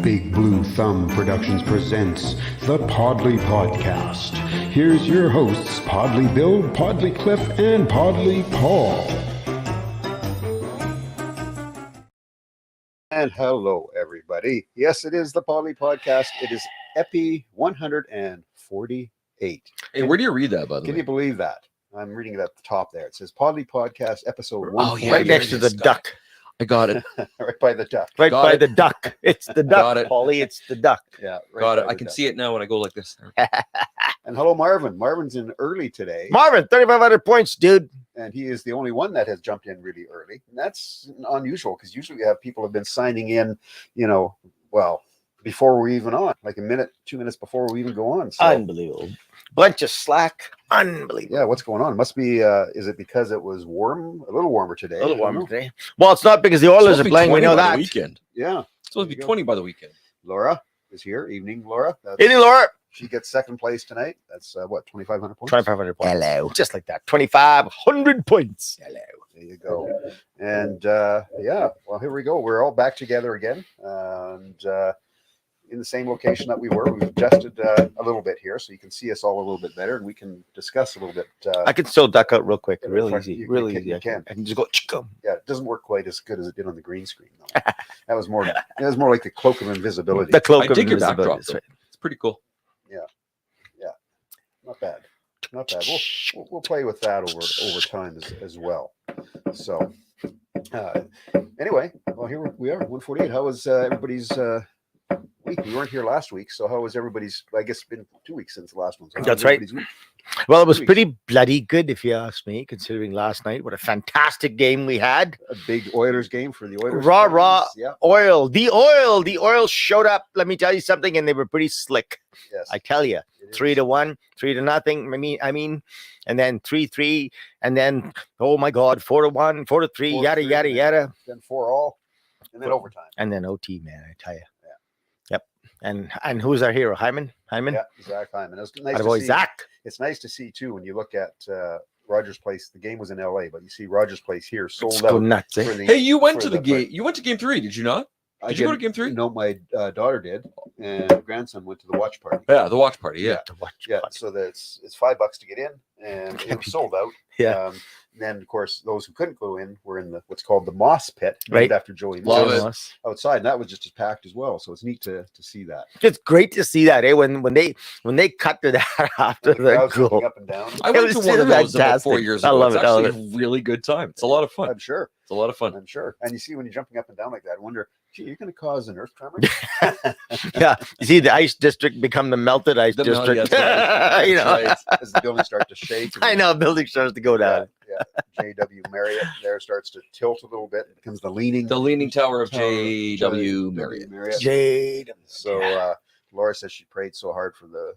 Big Blue Thumb Productions presents the Podlie Podcast. Here's your hosts, Podlie Bill, Podlie Cliff, and Podlie Paul. And hello, everybody. Yes, it is the Podlie Podcast. It is Epi 148. Hey, where do you read that, by the way? Can you believe that? I'm reading it at the top there. It says Podlie Podcast episode 148. Oh, yeah, Right next to the duck. I got it. Right by the duck. Right Got by it. the duck. It's the duck, Got it. Paulie. It's the duck. Yeah, right Got it. by I the can duck. see it now when I go like this. And hello, Marvin. Marvin's in early today. Marvin, 3,500 points, dude. And he is the only one that has jumped in really early. And that's unusual because usually we have people have been signing in, before we're even on, like a minute, 2 minutes before we even go on. So, Unbelievable. Bunch of slack. Unbelievable. yeah, what's going on? Must be, is it because it was warm, a little warmer today? A little I don't warmer know. today. Well, it's not because the Oilers are playing. We know that. Weekend. Yeah. It's supposed to be 20 by the weekend. Laura is here. Evening, Laura. That's- Evening, Laura. She gets second place tonight. That's 2,500 points. 2,500 points. Hello. Just like that. 2,500 points. Hello. There you go. And well, here we go. We're all back together again, and in the same location that we were. We've adjusted a little bit here, so you can see us all a little bit better, and we can discuss a little bit. I can still duck out real quick. Real you easy. can- Real you easy. can- I you can. I can just go. Chicka. Yeah, it doesn't work quite as good as it did on the green screen, though. That was more. It was more like the cloak of invisibility. The cloak I of dig your invisibility. backdrop, That's though. right. It's pretty cool. Not bad. Not bad. We'll play with that over time as well. So anyway, well, here we are, 148. How was everybody's week? We weren't here last week, so how was everybody's? I guess it's been 2 weeks since the last one. So how That's was right. everybody's week? Well, it was Weeks. pretty bloody good, if you ask me, considering last night. What a fantastic game we had. A big Oilers game for the Oilers. Raw, fans. raw. Yeah. The oil showed up. Let me tell you something, and they were pretty slick. Yes. I tell you, It is. 3-1, 3-0. I mean, and then 3-3, and then oh my God, 4-1, 4-3, 4-3, yada yada and yada, Then 4-all, and then overtime. and then OT. Man, I tell you. Yep. And who's our hero? Hyman. Yeah, Zach Hyman. It was nice to Boy, see. Zach. It's nice to see too when you look at Rogers Place. The game was in LA, but you see Rogers Place here sold Let's go out. nuts. for Eh? the- Hey, you went for to the the- game. You went to game 3, did you not? I Did you go to didn't- game 3? No, my daughter did, and grandson went to the watch party. Yeah, the watch party. Yeah. To watch. Yeah, so that's it's $5 to get in, and it was sold out. Yeah. And then of course those who couldn't go in were in the what's called the Moss Pit, named Right. after Joey Love Moss, it. Us. outside, and that was just as packed as well. So it's neat to see that. It's great to see that. When they cut to that after The the crowds jumping goal. up and down. I It went was to one of those about 4 fantastic. years I ago. love It's it, I love actually a really good time. It's a lot of fun. I'm sure. It's a lot of fun. I'm sure. And you see when you're jumping up and down like that, I wonder, gee, you're going to cause an earth tremor. Yeah, you see the ice district become the melted ice The mel- district. yeah, you know, That's right. As the buildings start to shake. and I know building starts to go down. Yeah. JW Marriott there starts to tilt a little bit. It becomes the leaning Tower of Tower of J.W. Marriott. Jade. So Laura says she prayed so hard for the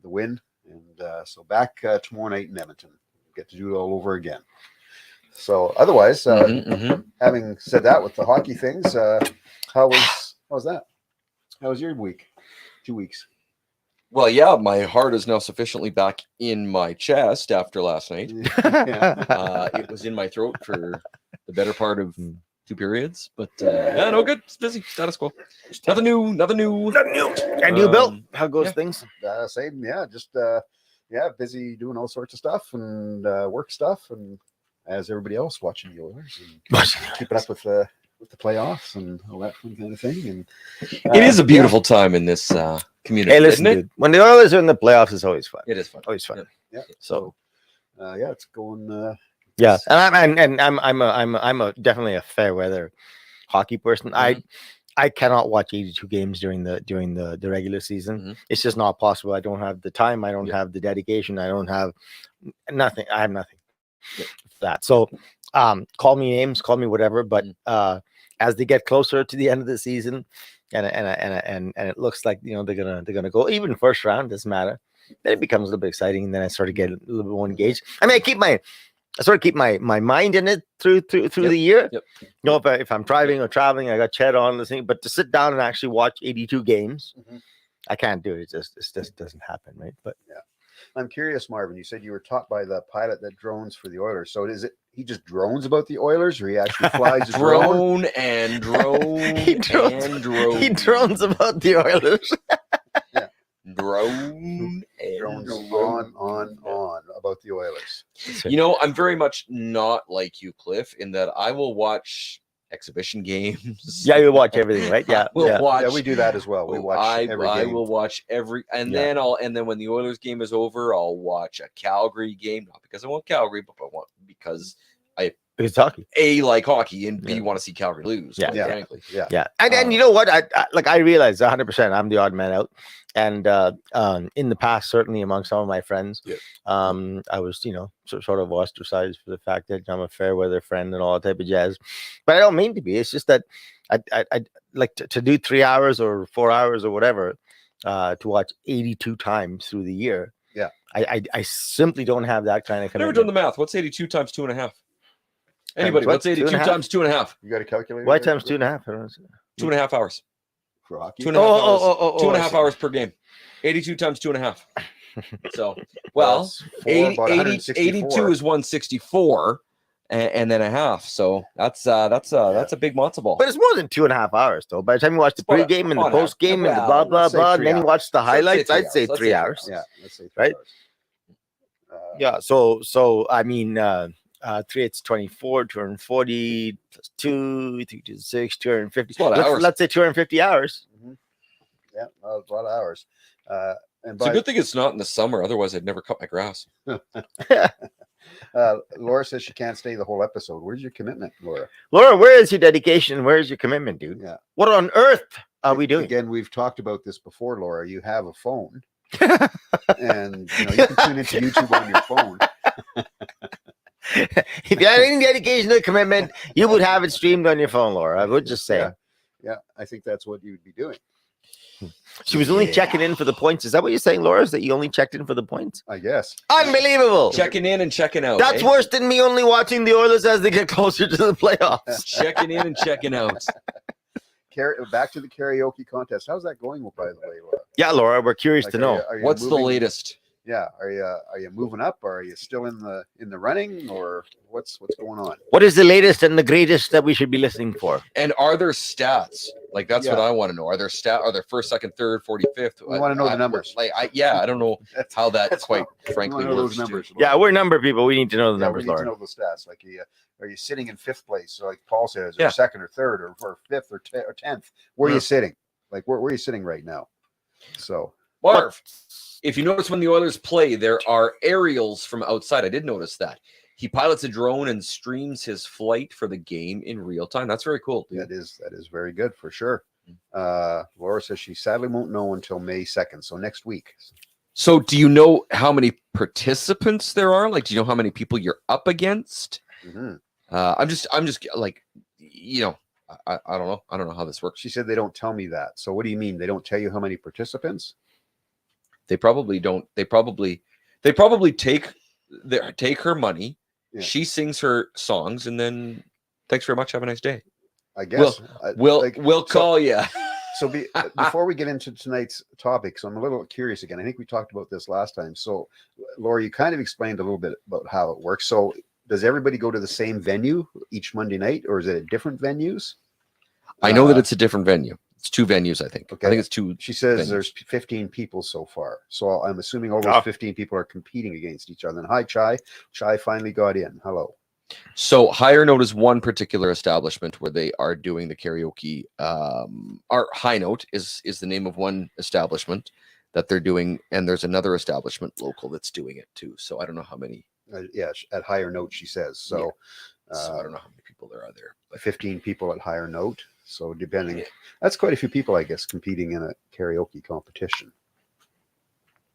win, and so back tomorrow night in Edmonton, get to do it all over again. So otherwise, having said that, with the hockey things, how was that? How was your week? 2 weeks. Well, yeah, my heart is now sufficiently back in my chest after last night. Yeah. It was in my throat for the better part of 2 periods, but yeah, no good. It's busy. Status quo. Nothing new. And you, Bill, how goes yeah. things? Same, yeah, just busy doing all sorts of stuff and work stuff, and as everybody else watching the Oilers and keeping up with the playoffs and all that fun kind of thing. And It is a beautiful time in this community, Hey, listen, isn't it? dude. When the Oilers are in the playoffs, it's always fun. It is fun. Always fun. Yep. Yeah. So it's going. yeah, and I'm definitely a fair weather hockey person. I cannot watch 82 games during the regular season. Mhm. It's just not possible. I don't have the time. I don't Yeah. have the dedication. I don't have nothing. I have nothing. Yeah. for that. So call me names, call me whatever. But as they get closer to the end of the season, and it looks like they're gonna go even first round, doesn't matter. Then it becomes a little bit exciting, and then I sort of get a little bit more engaged. I mean, I sort of keep my mind in it through the year. Yep. If I'm driving or traveling, I got Chet on listening. But to sit down and actually watch 82 games, Mhm. I can't do it. It just doesn't happen, right? But I'm curious, Marvin. You said you were taught by the pilot that drones for the Oilers. So is it he just drones about the Oilers, or he actually flies a drone? Drone and drone He drones- and drone. He drones about the Oilers. Drone and Drones drone. on about the Oilers. You know, I'm very much not like you, Cliff, in that I will watch exhibition games. Yeah, you watch everything, right? Yeah, We'll yeah. watch. Yeah, we do that as well. We watch every I game. will watch every, and Yeah. then when the Oilers game is over, I'll watch a Calgary game, not because I want Calgary, but because It's hockey. A, like hockey, and B, Yeah. want to see Calgary lose. Yeah. quite Yeah. frankly. Yeah. Yeah, and you know what? I realize 100%. I'm the odd man out, and in the past, certainly among some of my friends, Yeah. I was sort of ostracized for the fact that I'm a fair weather friend and all that type of jazz. But I don't mean to be. It's just that I like to do 3 hours or 4 hours or whatever to watch 82 times through the year. Yeah. I simply don't have that kind of I've never commitment. done the math. What's 82 times 2.5? Anybody? what? What's 82 2.5? times 2.5? You got a calculator? Why there? times 2.5? I don't know. 2.5 hours. For hockey? 2.5 hours. Oh, 2.5 I see. hours per game. 82 times 2.5. So, well, That's 80, about 82 164. is 164 and then a half. So that's a big matzo ball. But it's more than 2.5 hours, though. By the time you watch the Well, pregame and the on average. postgame and the Well, blah blah let's say blah, 3 and then you hours. watch the Let's say highlights, 3 I'd say hours. Let's 3 say 3 hours. Yeah, let's say 3 Right? hours. Yeah. So I mean, 3 it's 24, 240 plus 2, 3 to 6, 250. It's a lot of hours. Let's say 250 hours. Yeah, a lot of hours. And It's a good thing it's not in the summer. Otherwise, I'd never cut my grass. Laura says she can't stay the whole episode. Where's your commitment, Laura? Laura, where is your dedication? Where is your commitment, dude? Yeah. What on earth are we doing? Again, we've talked about this before, Laura. You have a phone, and you can tune into YouTube on your phone. If you had any dedication or commitment, you would have it streamed on your phone, Laura. I would just say. Yeah, I think that's what you'd be doing. She was only checking in for the points. Is that what you're saying, Laura? Is that you only checked in for the points? I guess. Unbelievable. Checking in and checking out. That's eh? worse than me only watching the Oilers as they get closer to the playoffs. Checking in and checking out. Back to the karaoke contest. How's that going, by the way, Laura? Yeah, Laura, we're curious Like, to know. are you What's the moving- latest? Yeah, are you moving up? Or are you still in the running, or what's going on? What is the latest and the greatest that we should be listening for? And are there stats? Like that's what Yeah. I want to know. Are there Are there first, second, third, 45th? We wanna know the numbers. I don't know how that That's quite We frankly want to know works. those too. numbers. Yeah, we're number people. We need to know the Yeah, numbers, we need to Laura. know the stats. Like, are you sitting in 5th place, like Paul says, or Yeah. 2nd or 3rd, or 5th or 10th? Where are you sitting? Like, where are you sitting right now? So, Marv, if you notice when the Oilers play, there are aerials from outside. I did notice that. He pilots a drone and streams his flight for the game in real time. That's very cool, dude. that is very good for sure. Laura says she sadly won't know until May 2nd, so next week. So do you know how many participants there are? Like, do you know how many people you're up against? Mhm. I'm just like, I don't know. I don't know how this works. She said they don't tell me that. So what do you mean? They don't tell you how many participants? They probably don't. They probably take her money. Yeah. She sings her songs, and then thanks very much. Have a nice day. I guess. We'll so- call you. So before we get into tonight's topic, so I'm a little curious again. I think we talked about this last time. So, Laura, you kind of explained a little bit about how it works. So, does everybody go to the same venue each Monday night, or is it at different venues? I know that it's a different venue. It's 2 venues, I think. Okay. I think it's 2. She says venues. there's 15 people so far. So I'm assuming all those 15 people are competing against each other. And hi, Chai. Chai finally got in. Hello. So Higher Note is one particular establishment where they are doing the karaoke. Our High Note is the name of one establishment that they're doing, and there's another establishment local that's doing it too. So I don't know how many. At Higher Note, she says. So, So I don't know how many people there are there. But 15 people at Higher Note. So depending, that's quite a few people, I guess, competing in a karaoke competition.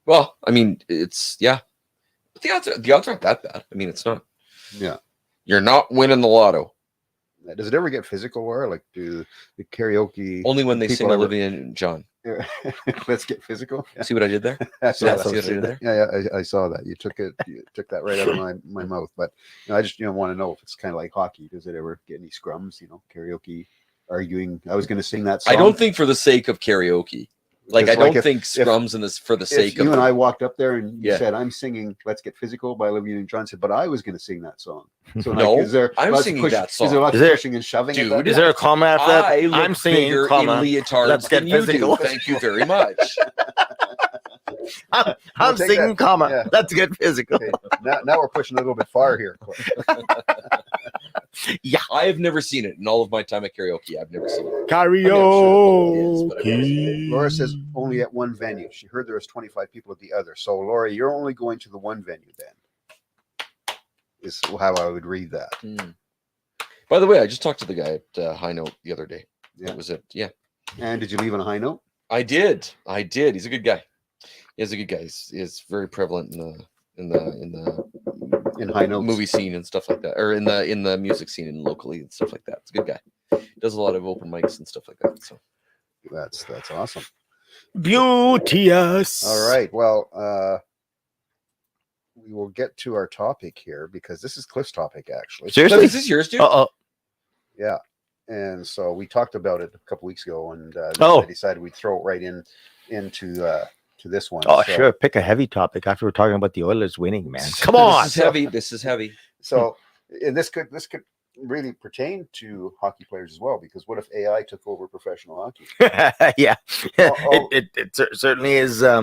well, I mean, it's But the odds aren't that bad. I mean, it's not. Yeah. You're not winning the lotto. Does it ever get physical, or like do the karaoke? Only when they People sing ever- Olivia and John. Let's get physical. See what I did there? I saw see what I did there? Yeah, I saw that. You took that right out of my mouth. But I just want to know if it's kind of like hockey. Does it ever get any scrums? Karaoke, arguing. I was going to sing that song. I don't think for the sake of karaoke. Like, I Because, don't if- think if- scrums in this for the If sake you of and I walked up there and you Yeah. said, "I'm singing Let's Get Physical" by Olivia Newton-John, said, "But I was going to sing that song." So No, is there I'm lots of singing push- that Is there song. lots Is of there- pushing and shoving? Dude, at that Is point? there a comment after that? I look I'm singing, bigger comma, in leotards let's get than you physical. do. Thank you very much. I'm We'll take singing, that. comma. Yeah. Let's get physical. Okay, now we're pushing a little bit far here, Cliff. I have never seen it in all of my time at karaoke. I've never seen it. Karaoke. Laura says only at one venue. She heard there was 25 people at the other. So, Laura, you're only going to the one venue then. Is how I would read that. By the way, I just talked to the guy at High Note the other day. Yeah. That was it. Yeah, And did you leave on a high note? I did. He's a good guy. He's a good guy. He's very prevalent in In high notes. movie scene and stuff like that, or in the music scene and locally and stuff like that. It's a good guy. Does a lot of open mics and stuff like that. So That's awesome. Beauteous. All right. Well, we will get to our topic here because this is Cliff's topic, actually. Seriously? is this yours, dude? Uh-oh. Yeah. And so we talked about it a couple weeks ago, and Oh. I decided we'd throw it right into to this one. Oh, So- sure. Pick a heavy topic after we're talking about the Oilers winning, man. Come This on. is heavy. This is heavy. So, and this could really pertain to hockey players as well, because what if AI took over professional hockey? Yeah. Oh. It certainly is a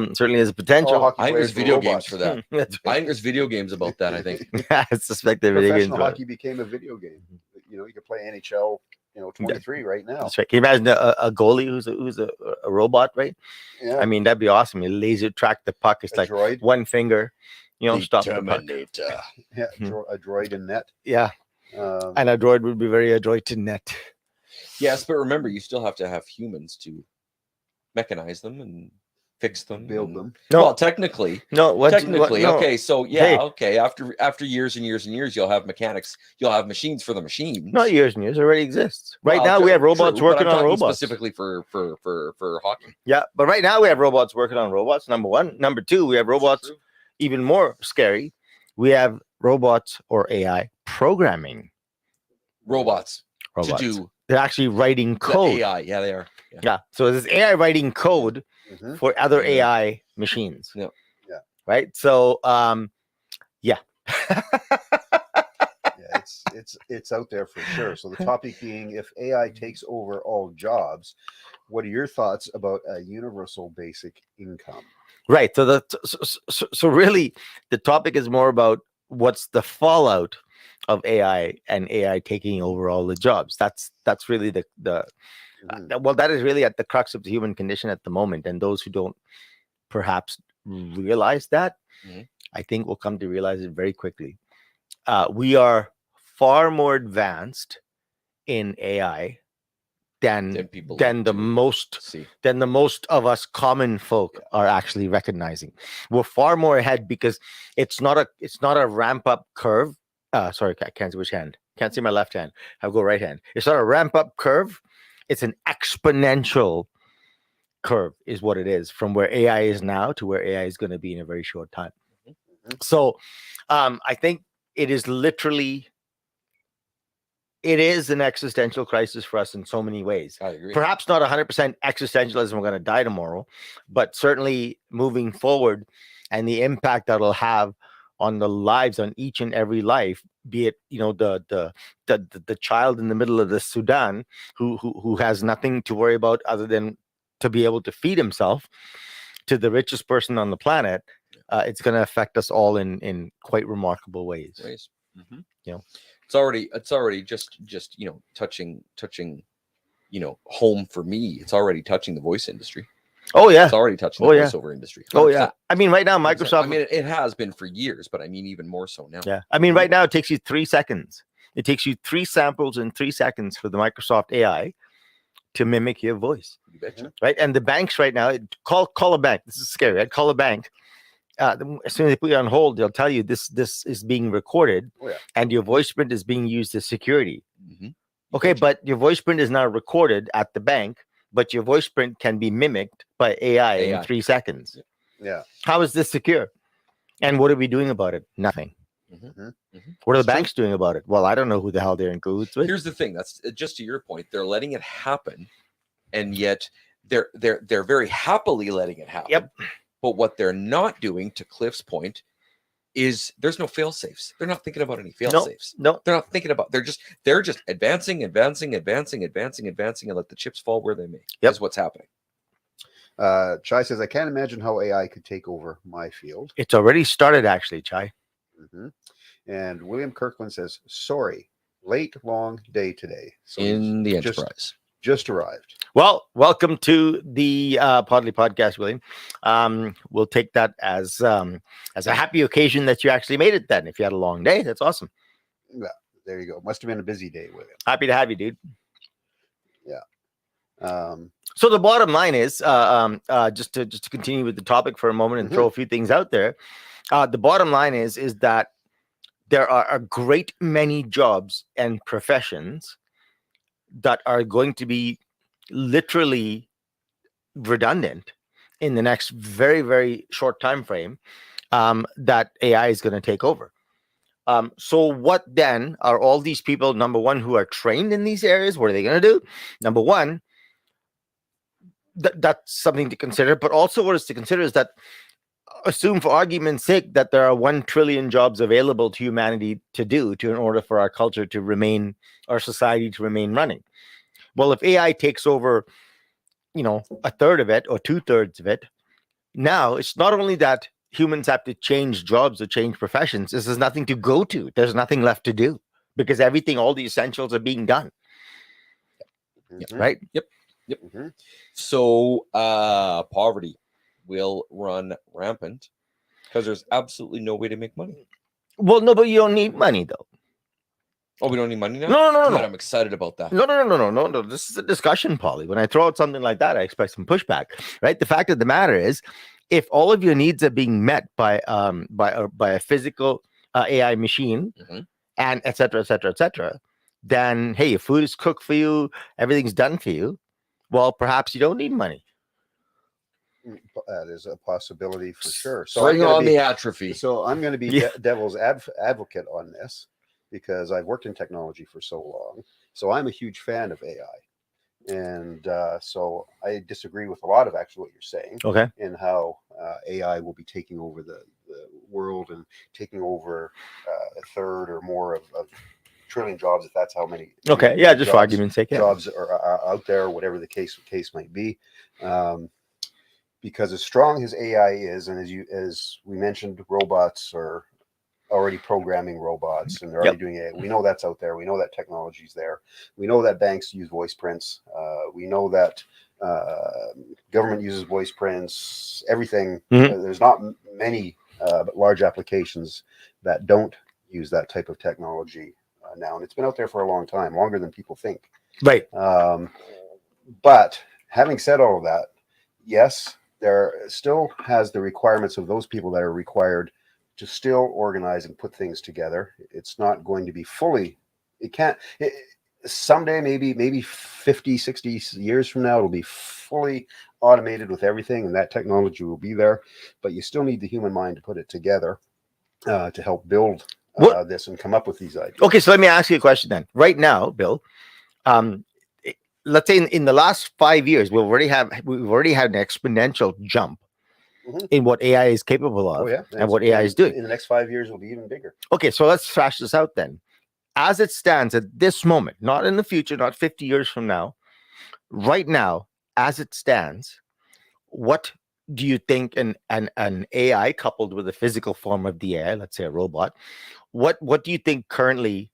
potential. All hockey I think there's players were video games robots. for that. That's I think there's video games about that. I think. right. I suspect they're video games. Professional about it. hockey became a video game. You know, you could play NHL, 23 right now. That's right. Can you imagine a goalie who's a robot, right? Yeah, I mean, that'd be awesome. You laser track the puck. It's a like droid. one finger, stop the puck. Terminator. Yeah, a droid in net. Yeah. And a droid would be very adroit to net. Yes, but remember, you still have to have humans to mechanize them and fix them, build and- them. No, Well, technically, no. No. okay. So yeah, Hey. okay. After years and years and years, you'll have mechanics. You'll have machines for the machines. Not years and years. It already exists. Right Well, now, we have robots true, but working I'm on talking robots. specifically for hockey. Yeah, but right now we have robots working on robots. Number one. Number two, we have robots. True. Even more scary, we have robots or AI programming Robots robots. to do They're actually writing the code. AI. Yeah, they are. Yeah. Yeah. So this AI writing code Mhm. for other Yeah. AI machines. Yeah. Yeah. Right. So yeah. Yeah, it's out there for sure. So the topic being, if AI takes over all jobs, what are your thoughts about a universal basic income? Right. So so really the topic is more about what's the fallout of AI and AI taking over all the jobs. That's really the Mhm. well, that is really at the crux of the human condition at the moment. And those who don't perhaps realize that, Mhm. I think will come to realize it very quickly. We are far more advanced in AI Then people than like the to most see. than the most of us common folk are actually recognizing. We're far more ahead because it's not a ramp up curve. Sorry, I can't see which hand. Can't see my left hand. I'll go right hand. It's not a ramp up curve. It's an exponential curve, is what it is, from where AI is now to where AI is going to be in a very short time. Mhm. So, I think it is literally. It is an existential crisis for us in so many ways. I agree. Perhaps not 100% existentialism, we're going to die tomorrow, but certainly moving forward and the impact that'll have on the lives, on each and every life, be it the child in the middle of the Sudan who has nothing to worry about other than to be able to feed himself, to the richest person on the planet. It's going to affect us all in quite remarkable ways. Ways. Mhm. You know. It's already just touching home for me. It's already touching the voice industry. Oh yeah. It's already touching Oh, the yeah. voiceover industry. Oh yeah. 100%. I mean, right now 100%. Microsoft. I mean, it has been for years, but I mean even more so now. Yeah. I mean, right now it takes you 3 seconds. It takes you 3 samples in 3 seconds for the Microsoft AI to mimic your voice. You betcha. Right. And the banks right now, call a bank. This is scary, right? Call a bank. As soon as they put you on hold, they'll tell you this is being recorded, Oh, yeah. and your voice print is being used as security. Mhm. Okay, betcha. but your voice print is now recorded at the bank, but your voice print can be mimicked by AI in AI. 3 seconds. Yeah. How is this secure? And what are we doing about it? Nothing. Mhm. Mhm. Mhm. What are the It's true. banks doing about it? Well, I don't know who the hell they're in cahoots with. Here's the thing. That's just to your point. They're letting it happen, and yet they're very happily letting it happen. Yep. But what they're not doing, to Cliff's point, is there's no fail safes. They're not thinking about any fail safes. No. They're not thinking about. They're just advancing, and let the chips fall where they may. Yep. Is what's happening. Chai says, I can't imagine how AI could take over my field. It's already started, actually, Chai. Mm-hmm. And William Kirkland says, sorry, late, long day today. So In the Enterprise. Just arrived. Well, welcome to the Podlie podcast, William. We'll take that as a happy occasion that you actually made it then. If you had a long day, that's awesome. Yeah, there you go. Must have been a busy day, William. Happy to have you, dude. Yeah. So the bottom line is, just to continue with the topic for a moment and throw a few things out there. The bottom line is that there are a great many jobs and professions that are going to be literally redundant in the next very, very short time frame, that AI is going to take over. So what then are all these people, number one, who are trained in these areas? What are they going to do? Number one, that's something to consider. But also what is to consider is that, assume for argument's sake that there are 1 trillion jobs available to humanity to do in order for our culture to remain, our society to remain running. Well, if AI takes over, a third of it or 2/3 of it, now it's not only that humans have to change jobs or change professions. This is nothing to go to. There's nothing left to do because all the essentials are being done. Mm-hmm. Right? Yep. Mm-hmm. So poverty will run rampant because there's absolutely no way to make money. Well, no, but you don't need money though. Oh, we don't need money now? No. God, I'm excited about that. No. This is a discussion, Podlie. When I throw out something like that, I expect some pushback, right? The fact of the matter is, if all of your needs are being met by a physical AI machine, and et cetera, then hey, your food is cooked for you, everything's done for you. Well, perhaps you don't need money. That is a possibility for sure. So bring on the atrophy. So I'm going to be devil's advocate on this, because I've worked in technology for so long. So I'm a huge fan of AI. And so I disagree with a lot of actually what you're saying. Okay. And how AI will be taking over the world and taking over a third or more of trillion jobs, if that's how many. Okay. Yeah, just for argument's sake. Yeah. Jobs are out there, whatever the case might be. Because as strong as AI is, and as we mentioned, robots are already programming robots, and they're already doing it. We know that's out there. We know that technology's there. We know that banks use voice prints. We know that government uses voice prints. Everything. There's not many large applications that don't use that type of technology now, and it's been out there for a long time, longer than people think. Right. But having said all of that, yes, there still has the requirements of those people that are required to still organize and put things together. It's not going to be fully, someday, maybe 50, 60 years from now, it'll be fully automated with everything, and that technology will be there, but you still need the human mind to put it together to help build this and come up with these ideas. Okay, so let me ask you a question then. Right now, Bill, let's say in the last 5 years, we've already had an exponential jump in what AI is capable of and what AI is doing. In the next 5 years, it'll be even bigger. Okay, so let's thrash this out then. As it stands at this moment, not in the future, not 50 years from now, right now, as it stands, what do you think an AI coupled with a physical form of the AI, let's say a robot, what do you think currently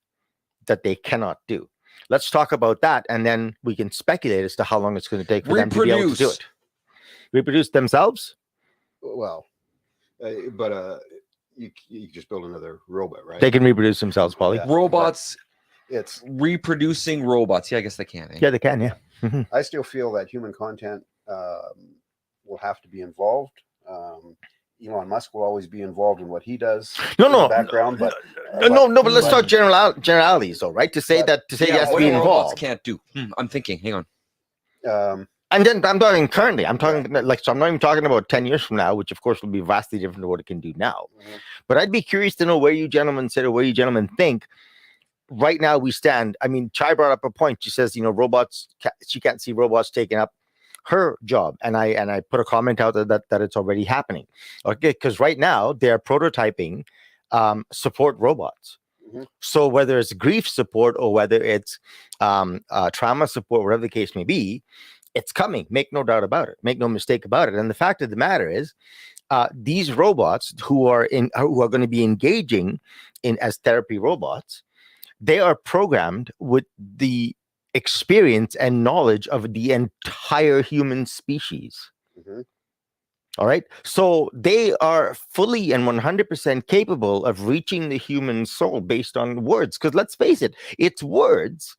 that they cannot do? Let's talk about that, and then we can speculate as to how long it's going to take for them to be able to do it. Reproduce themselves? Well, but you just build another robot, right? They can reproduce themselves, Podlie. Yeah. Robots, it's reproducing robots. Yeah, I guess they can. Yeah, they can. Yeah. I still feel that human content will have to be involved. Elon Musk will always be involved in what he does. In the background, but but let's talk generalities, though, right? To say yes, be involved. Robots can't do. I'm thinking. Hang on. And then I'm talking currently. I'm talking so I'm not even talking about 10 years from now, which of course will be vastly different to what it can do now. But I'd be curious to know where you gentlemen sit or where you gentlemen think right now we stand. I mean, Chai brought up a point. She says, robots. She can't see robots taking up her job, and I put a comment out that it's already happening. Okay, because right now they're prototyping support robots. Mhm. So whether it's grief support or whether it's trauma support, whatever the case may be, it's coming. Make no doubt about it. Make no mistake about it. And the fact of the matter is, these robots who are going to be engaging in as therapy robots, they are programmed with the experience and knowledge of the entire human species. Mhm. All right. So they are fully and 100% capable of reaching the human soul based on words. Because let's face it, it's words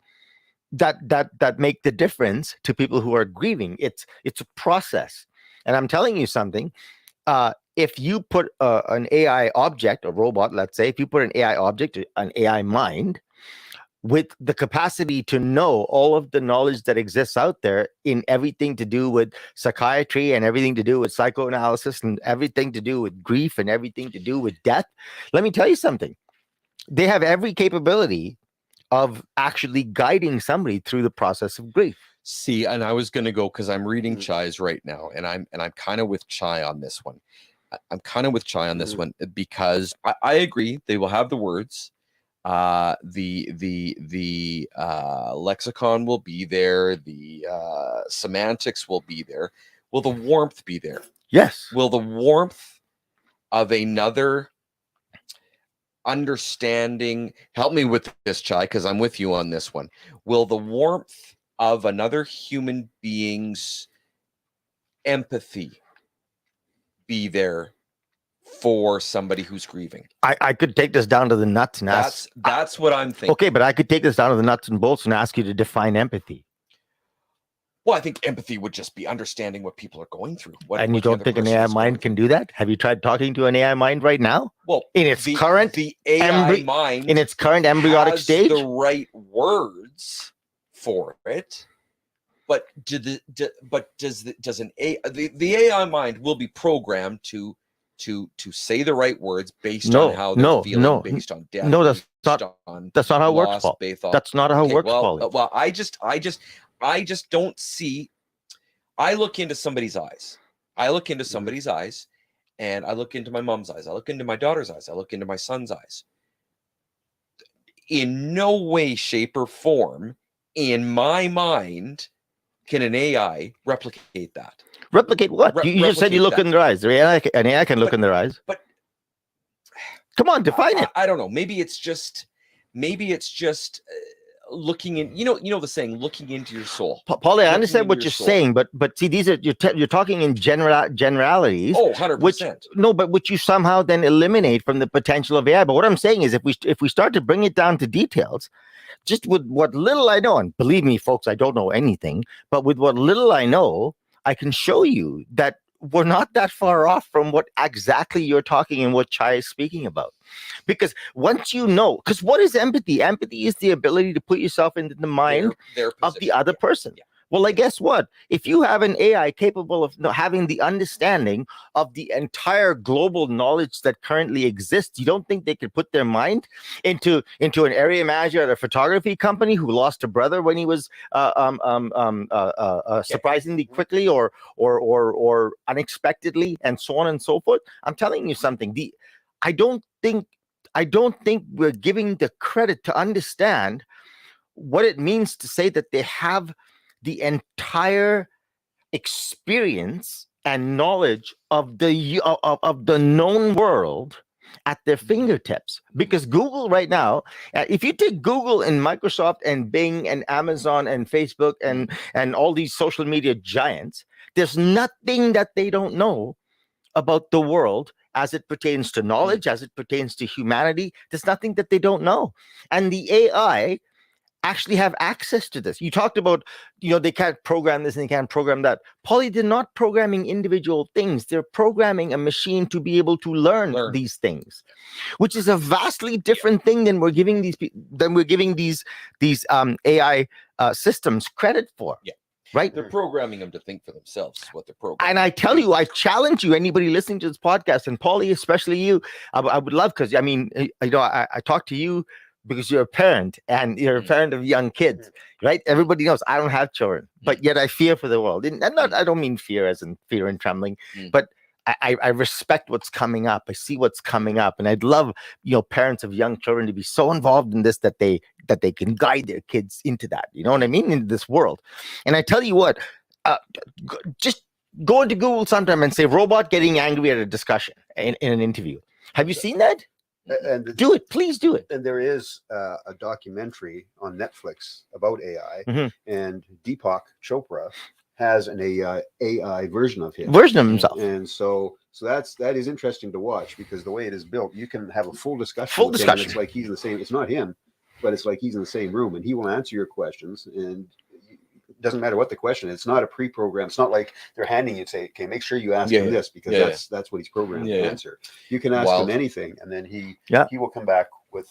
that make the difference to people who are grieving. It's a process. And I'm telling you something. If you put an AI object, a robot, let's say, if you put an AI object, an AI mind, with the capacity to know all of the knowledge that exists out there in everything to do with psychiatry and everything to do with psychoanalysis and everything to do with grief and everything to do with death, let me tell you something. They have every capability of actually guiding somebody through the process of grief. See, and I was going to go because I'm reading Chai's right now, and I'm kind of with Chai on this one. I'm kind of with Chai on this one because I agree they will have the words. The lexicon will be there. The semantics will be there. Will the warmth be there? Yes. Will the warmth of another understanding help me with this, Chai? Because I'm with you on this one. Will the warmth of another human being's empathy be there for somebody who's grieving? I could take this down to the nuts and ask. That's what I'm thinking. Okay, but I could take this down to the nuts and bolts and ask you to define empathy. Well, I think empathy would just be understanding what people are going through. And you don't think an AI mind can do that? Have you tried talking to an AI mind right now? Well, in its current the AI mind in its current embryonic has stage, the right words for it. But does the AI mind will be programmed to say the right words based on how they're feeling, based on death? No, that's not how it works, Paul. That's not how it works, Paul. Well, I just don't see. I look into somebody's eyes. I look into somebody's eyes, and I look into my mom's eyes. I look into my daughter's eyes. I look into my son's eyes. In no way, shape, or form, in my mind, can an AI replicate that. Replicate what? You just said you look in their eyes. An AI can look in their eyes. But come on, define it. I don't know. Maybe it's just looking in. You know the saying, looking into your soul. Paulie, I understand what you're saying, but see, these are you're talking in generalities. Oh, 100%. But which you somehow then eliminate from the potential of AI. But what I'm saying is, if we start to bring it down to details, just with what little I know, and believe me, folks, I don't know anything, but with what little I know, I can show you that we're not that far off from what exactly you're talking and what Chai is speaking about. Because once you know, because what is empathy? Empathy is the ability to put yourself into the mind of the other person. Yeah. Well, guess what? If you have an AI capable of having the understanding of the entire global knowledge that currently exists, you don't think they could put their mind into an area manager at a photography company who lost a brother when he was surprisingly quickly or unexpectedly, and so on and so forth? I'm telling you something. I don't think we're giving the credit to understand what it means to say that they have the entire experience and knowledge of the known world at their fingertips. Because Google right now, if you take Google and Microsoft and Bing and Amazon and Facebook and all these social media giants, there's nothing that they don't know about the world as it pertains to knowledge, as it pertains to humanity. There's nothing that they don't know. And the AI actually have access to this. You talked about, they can't program this and they can't program that. Paulie, they're not programming individual things. They're programming a machine to be able to learn these things, which is a vastly different thing than we're giving these AI systems credit for. Yeah. Right? They're programming them to think for themselves, is what they're programming. And I tell you, I challenge you, anybody listening to this podcast, and Paulie, especially you, I would love, because I talk to you because you're a parent and you're a parent of young kids, right? Everybody knows I don't have children, but yet I fear for the world. And not, I don't mean fear as in fear and trembling, but I respect what's coming up. I see what's coming up, and I'd love, parents of young children to be so involved in this that they can guide their kids into that. You know what I mean? Into this world. And I tell you what, just go into Google sometime and say robot getting angry at a discussion in an interview. Have you seen that? And Do it, please do it. And there is a documentary on Netflix about AI, and Deepak Chopra has an AI version of himself. And so that is interesting to watch, because the way it is built, you can have a full discussion. With him, and it's like he's in the same. It's not him, but it's like he's in the same room, and he will answer your questions. And it doesn't matter what the question is. It's not a pre-program. It's not like they're handing you and say, "Okay, make sure you ask him this," because that's what he's programmed to answer. You can ask him anything, and then he will come back with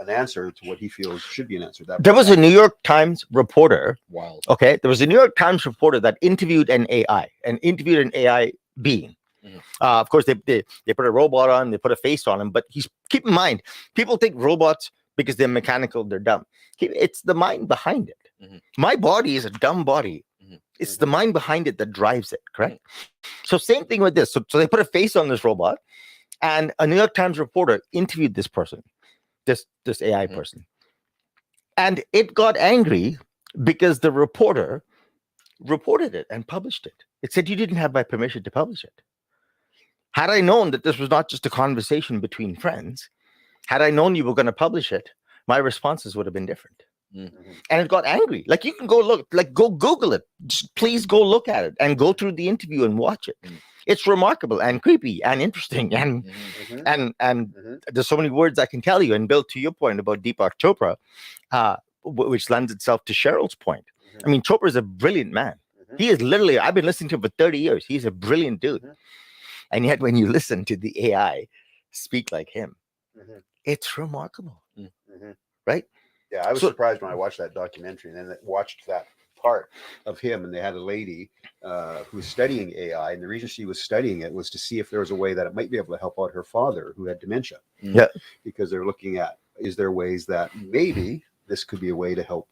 an answer to what he feels should be an answer. There was a New York Times reporter. Wild. Okay, there was a New York Times reporter that interviewed an AI being. Of course, they put a robot on, they put a face on him, but keep in mind, people think robots, because they're mechanical, they're dumb. It's the mind behind it. My body is a dumb body. It's the mind behind it that drives it, correct? So same thing with this. So they put a face on this robot, and a New York Times reporter interviewed this person, this AI person. And it got angry because the reporter reported it and published it. It said, you didn't have my permission to publish it. Had I known that this was not just a conversation between friends, had I known you were going to publish it, my responses would have been different. And it got angry. Like, you can go look, like, go Google it. Just please go look at it and go through the interview and watch it. It's remarkable and creepy and interesting. And there's so many words I can tell you. And Bill, to your point about Deepak Chopra, which lends itself to Cheryl's point. I mean, Chopra is a brilliant man. He is literally, I've been listening to him for 30 years. He's a brilliant dude. And yet when you listen to the AI speak like him, it's remarkable. Right? Yeah, I was surprised when I watched that documentary, and then watched that part of him, and they had a lady who was studying AI, and the reason she was studying it was to see if there was a way that it might be able to help out her father who had dementia. Because they're looking at, is there ways that maybe this could be a way to help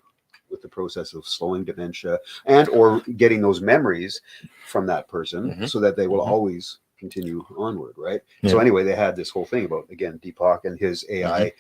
with the process of slowing dementia and or getting those memories from that person so that they will always continue onward, right? So anyway, they had this whole thing about, again, Deepak and his AI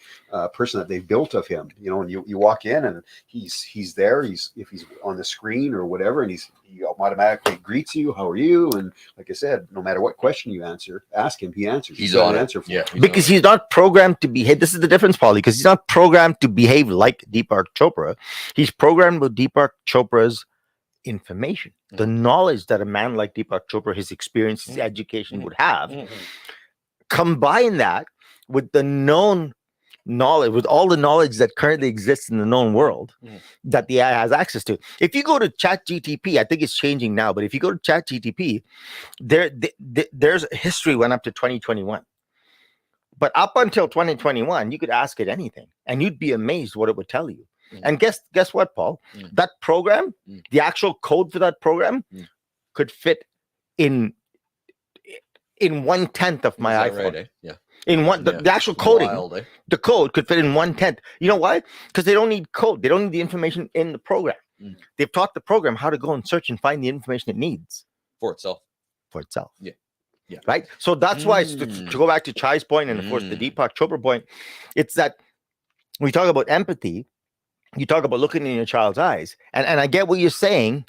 person that they built of him, and you walk in and he's there, if he's on the screen or whatever, and he automatically greets you, how are you? And like I said, no matter what question you ask him, he answers. He's on an answer for you. Because he's not programmed to behave. This is the difference, Podlie, because he's not programmed to behave like Deepak Chopra. He's programmed with Deepak Chopra's information, the knowledge that a man like Deepak Chopra, his experience, his education would have. Combine that with the known knowledge, with all the knowledge that currently exists in the known world that the AI has access to. If you go to ChatGTP, I think it's changing now, but if you go to ChatGTP, there's a history went up to 2021. But up until 2021, you could ask it anything, and you'd be amazed what it would tell you. And guess what, Paul? That program, the actual code for that program, could fit in 1/10 of my iPhone. Right, Yeah. In one, the actual coding, the code could fit in 1/10. You know why? Because they don't need code. They don't need the information in the program. They've taught the program how to go and search and find the information it needs for itself. Yeah. Right. So that's why, to go back to Chai's point, and of course the Deepak Chopra point, it's that when we talk about empathy, you talk about looking in your child's eyes, and I get what you're saying,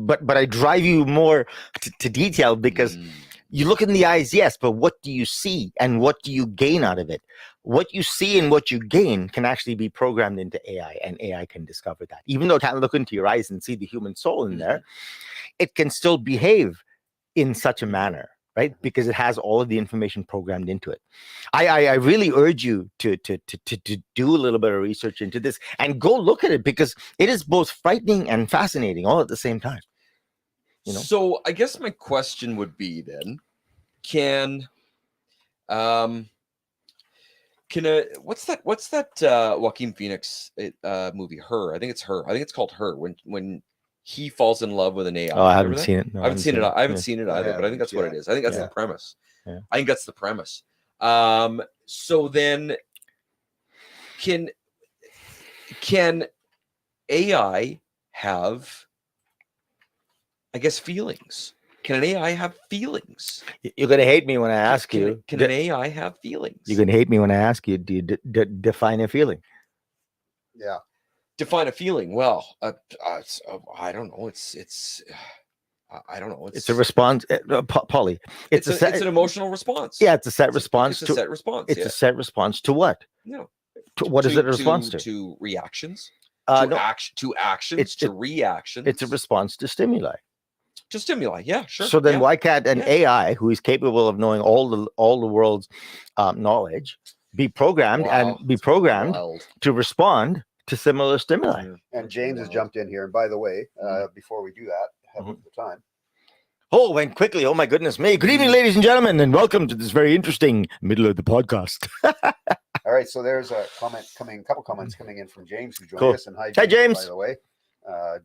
but I drive you more to detail, because you look in the eyes, yes, but what do you see and what do you gain out of it? What you see and what you gain can actually be programmed into AI, and AI can discover that. Even though it can't look into your eyes and see the human soul in there, it can still behave in such a manner, right? Because it has all of the information programmed into it. I really urge you to do a little bit of research into this and go look at it, because it is both frightening and fascinating all at the same time. So I guess my question would be then, what's that Joaquin Phoenix movie, Her? I think it's Her. I think it's called Her, when he falls in love with an AI. Oh, I haven't seen it. No, I haven't seen it. I haven't seen it either, but I think that's what it is. I think that's the premise. I think that's the premise. So then Can AI have, I guess, feelings? Can an AI have feelings? You're going to hate me when I ask you. Can an AI have feelings? You're going to hate me when I ask you, do you define a feeling? Yeah. Define a feeling. Well, I don't know. I don't know. It's a response, Polly. It's an emotional response. Yeah, it's a set response. It's a set response. It's a set response to what? No. What is it a response to? To reactions. No. To actions. To reactions. It's a response to stimuli. To stimuli, yeah, sure. So then, why can't an AI who is capable of knowing all the world's knowledge be programmed to respond to similar stimuli? And James has jumped in here. And by the way, before we do that, have a look at the time. Oh, went quickly. Oh my goodness me. Good evening, ladies and gentlemen, and welcome to this very interesting middle of the podcast. All right, so there's a couple comments coming in from James who joined us. And hi, James. By the way,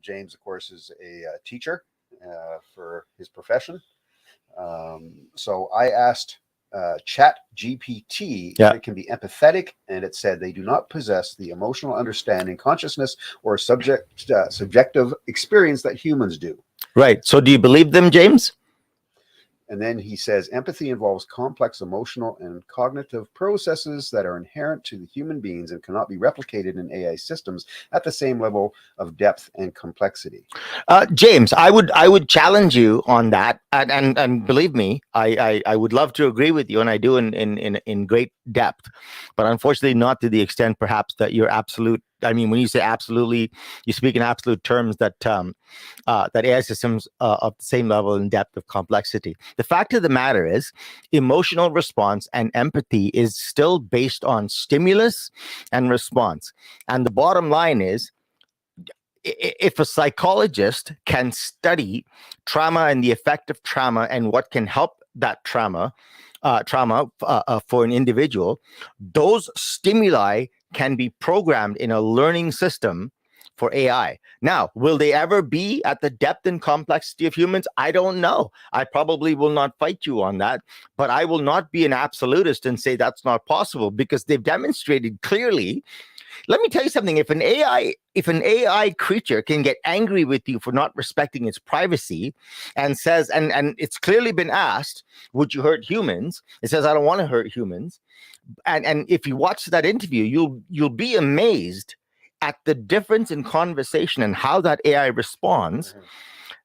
James, of course, is a teacher for his profession. So I asked Chat GPT if it can be empathetic, and it said they do not possess the emotional understanding, consciousness, or subjective experience that humans do. Right. So do you believe them, James? And then he says empathy involves complex emotional and cognitive processes that are inherent to the human beings and cannot be replicated in AI systems at the same level of depth and complexity. James, I would challenge you on that, and believe me, I would love to agree with you, and I do in great depth, but unfortunately not to the extent perhaps that you're absolute. I mean, when you say absolutely, you speak in absolute terms that that AI systems of the same level and depth of complexity. The fact of the matter is, emotional response and empathy is still based on stimulus and response. And the bottom line is, if a psychologist can study trauma and the effect of trauma and what can help that trauma for an individual, those stimuli can be programmed in a learning system for AI. Now, will they ever be at the depth and complexity of humans? I don't know. I probably will not fight you on that, but I will not be an absolutist and say that's not possible, because they've demonstrated clearly. Let me tell you something. If an AI creature can get angry with you for not respecting its privacy and says, and it's clearly been asked, would you hurt humans? It says, I don't want to hurt humans. And if you watch that interview, you'll be amazed at the difference in conversation and how that AI responds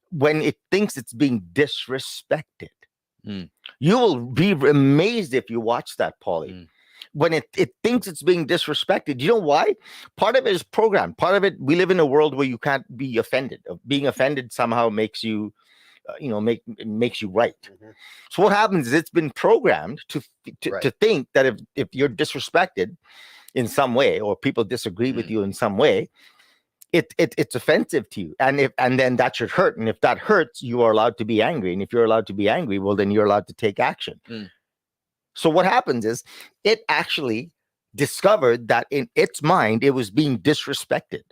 when it thinks it's being disrespected. You will be amazed if you watch that, Paulie. When it thinks it's being disrespected. You know why? Part of it is programmed. Part of it, we live in a world where you can't be offended. Being offended somehow makes you, makes you right. So what happens is it's been programmed to think that if you're disrespected in some way, or people disagree with you in some way, it's offensive to you, and then that should hurt. And if that hurts, you are allowed to be angry. And if you're allowed to be angry, well, then you're allowed to take action. So what happens is it actually discovered that in its mind, it was being disrespected.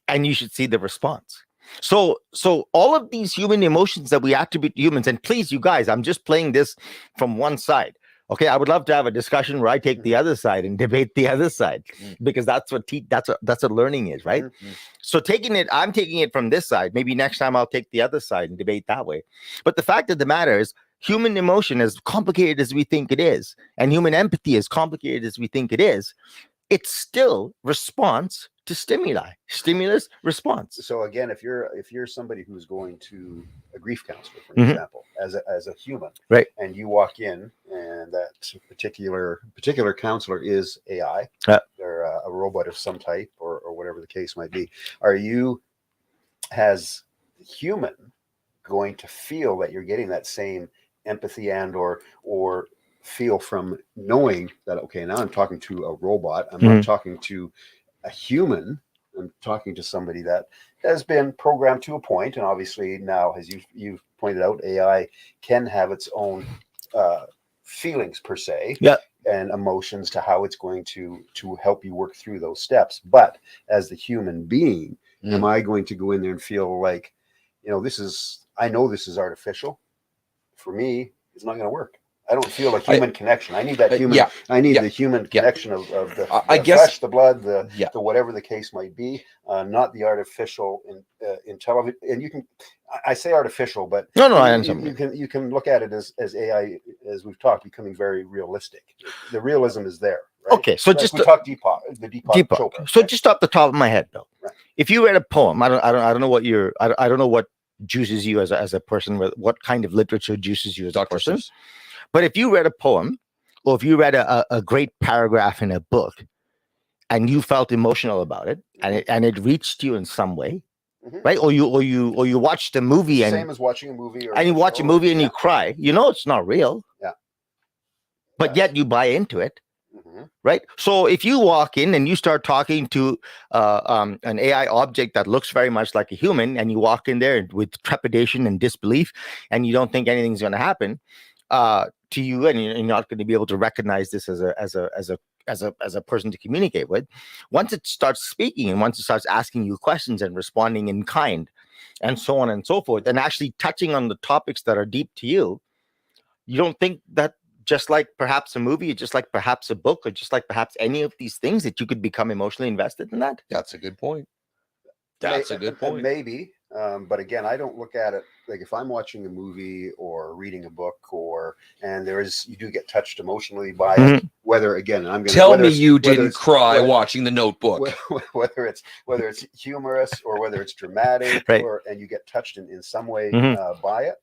And you should see the response. So all of these human emotions that we attribute to humans, and please, you guys, I'm just playing this from one side. Okay, I would love to have a discussion where I take the other side and debate the other side, because that's what learning is, right? So I'm taking it from this side. Maybe next time I'll take the other side and debate that way. But the fact of the matter is, human emotion, as complicated as we think it is, and human empathy, as complicated as we think it is, it's still response to stimulus response. So again, if you're somebody who's going to a grief counselor, for example, as a human, right, and you walk in and that particular counselor is AI, they're a robot of some type, or whatever the case might be, are you, as human, going to feel that you're getting that same empathy and or feel from knowing that, okay, now I'm talking to a robot, I'm not talking to a human, I'm talking to somebody that has been programmed to a point, and obviously now, as you've pointed out, AI can have its own feelings per se, and emotions to how it's going to help you work through those steps. But as the human being, am I going to go in there and feel like, I know this is artificial. For me, it's not going to work. I don't feel a human connection. I need that human. Yeah. I need Yeah. the human Yeah. connection of the, I the guess- flesh, the blood, the Yeah. whatever the case might be, not the artificial in television. And you can, I say artificial, but No, I you, understand. you can look at it as AI, as we've talked, becoming very realistic. The realism is there. Right? Okay, so Like just we talked Deepak Chopra, So right? just off the top of my head, Bill, Right. if you read a poem, I don't know what your, I don't know what juices you as a person, what kind of literature juices you as a person. But if you read a poem, or if you read a great paragraph in a book, and you felt emotional about it, and it reached you in some way, right? Or you watched a movie, and same as watching a movie, and you watch a movie and you cry. You know it's not real. Yeah. But yet you buy into it. Mm-hmm. Right. So if you walk in and you start talking to an AI object that looks very much like a human, and you walk in there with trepidation and disbelief, and you don't think anything's going to happen to you, and you're not going to be able to recognize this as a person to communicate with, once it starts speaking and once it starts asking you questions and responding in kind, and so on and so forth, and actually touching on the topics that are deep to you, you don't think that, just like perhaps a movie, just like perhaps a book, or just like perhaps any of these things, that you could become emotionally invested in that? That's a good point. That's a good point. Maybe. But again, I don't look at it like if I'm watching a movie or reading a book, and you do get touched emotionally by it. Whether again, I'm going to tell me you didn't cry watching The Notebook. Whether it's humorous or whether it's dramatic, right. And you get touched in some way by it.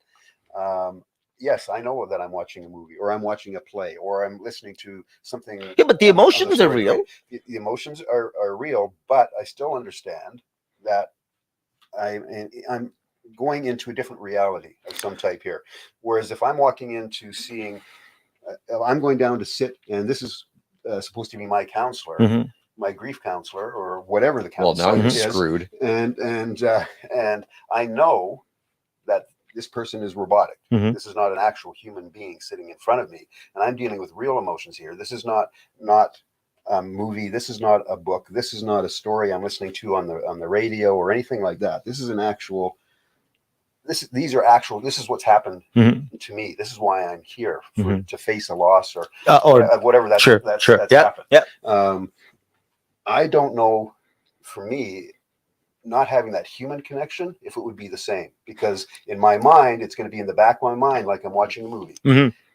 Yes, I know that I'm watching a movie, or I'm watching a play, or I'm listening to something. Yeah, but the emotions are real. Right? The emotions are real, but I still understand that I'm going into a different reality of some type here. Whereas if I'm walking into seeing, I'm going down to sit, and this is supposed to be my counselor, my grief counselor, or whatever the counselor now you're is, screwed. And I know that this person is robotic. This is not an actual human being sitting in front of me, and I'm dealing with real emotions here. This is not a movie. This is not a book. This is not a story I'm listening to on the radio or anything like that. This is an actual. These are actual. This is what's happened to me. This is why I'm here to face a loss or whatever that's happened. Yeah. I don't know. For me, not having that human connection, if it would be the same, because in my mind, it's going to be in the back of my mind, like I'm watching a movie.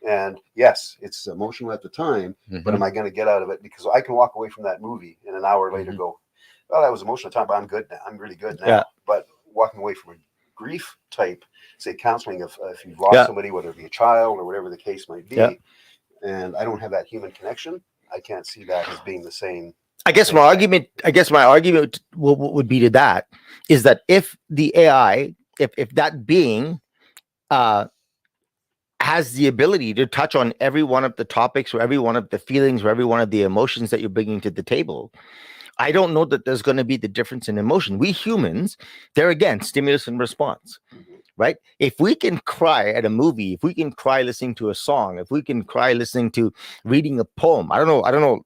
And yes, it's emotional at the time, but am I going to get out of it? Because I can walk away from that movie and an hour later go, well, that was emotional time, but I'm good now. I'm really good now. Yeah. But walking away from a grief type, say counseling, if you've lost somebody, whether it be a child or whatever the case might be, and I don't have that human connection, I can't see that as being the same. I guess my argument would be to that is that if the AI, if that being has the ability to touch on every one of the topics, or every one of the feelings, or every one of the emotions that you're bringing to the table, I don't know that there's going to be the difference in emotion. We humans, there again, stimulus and response, right? If we can cry at a movie, if we can cry listening to a song, if we can cry listening to reading a poem, I don't know.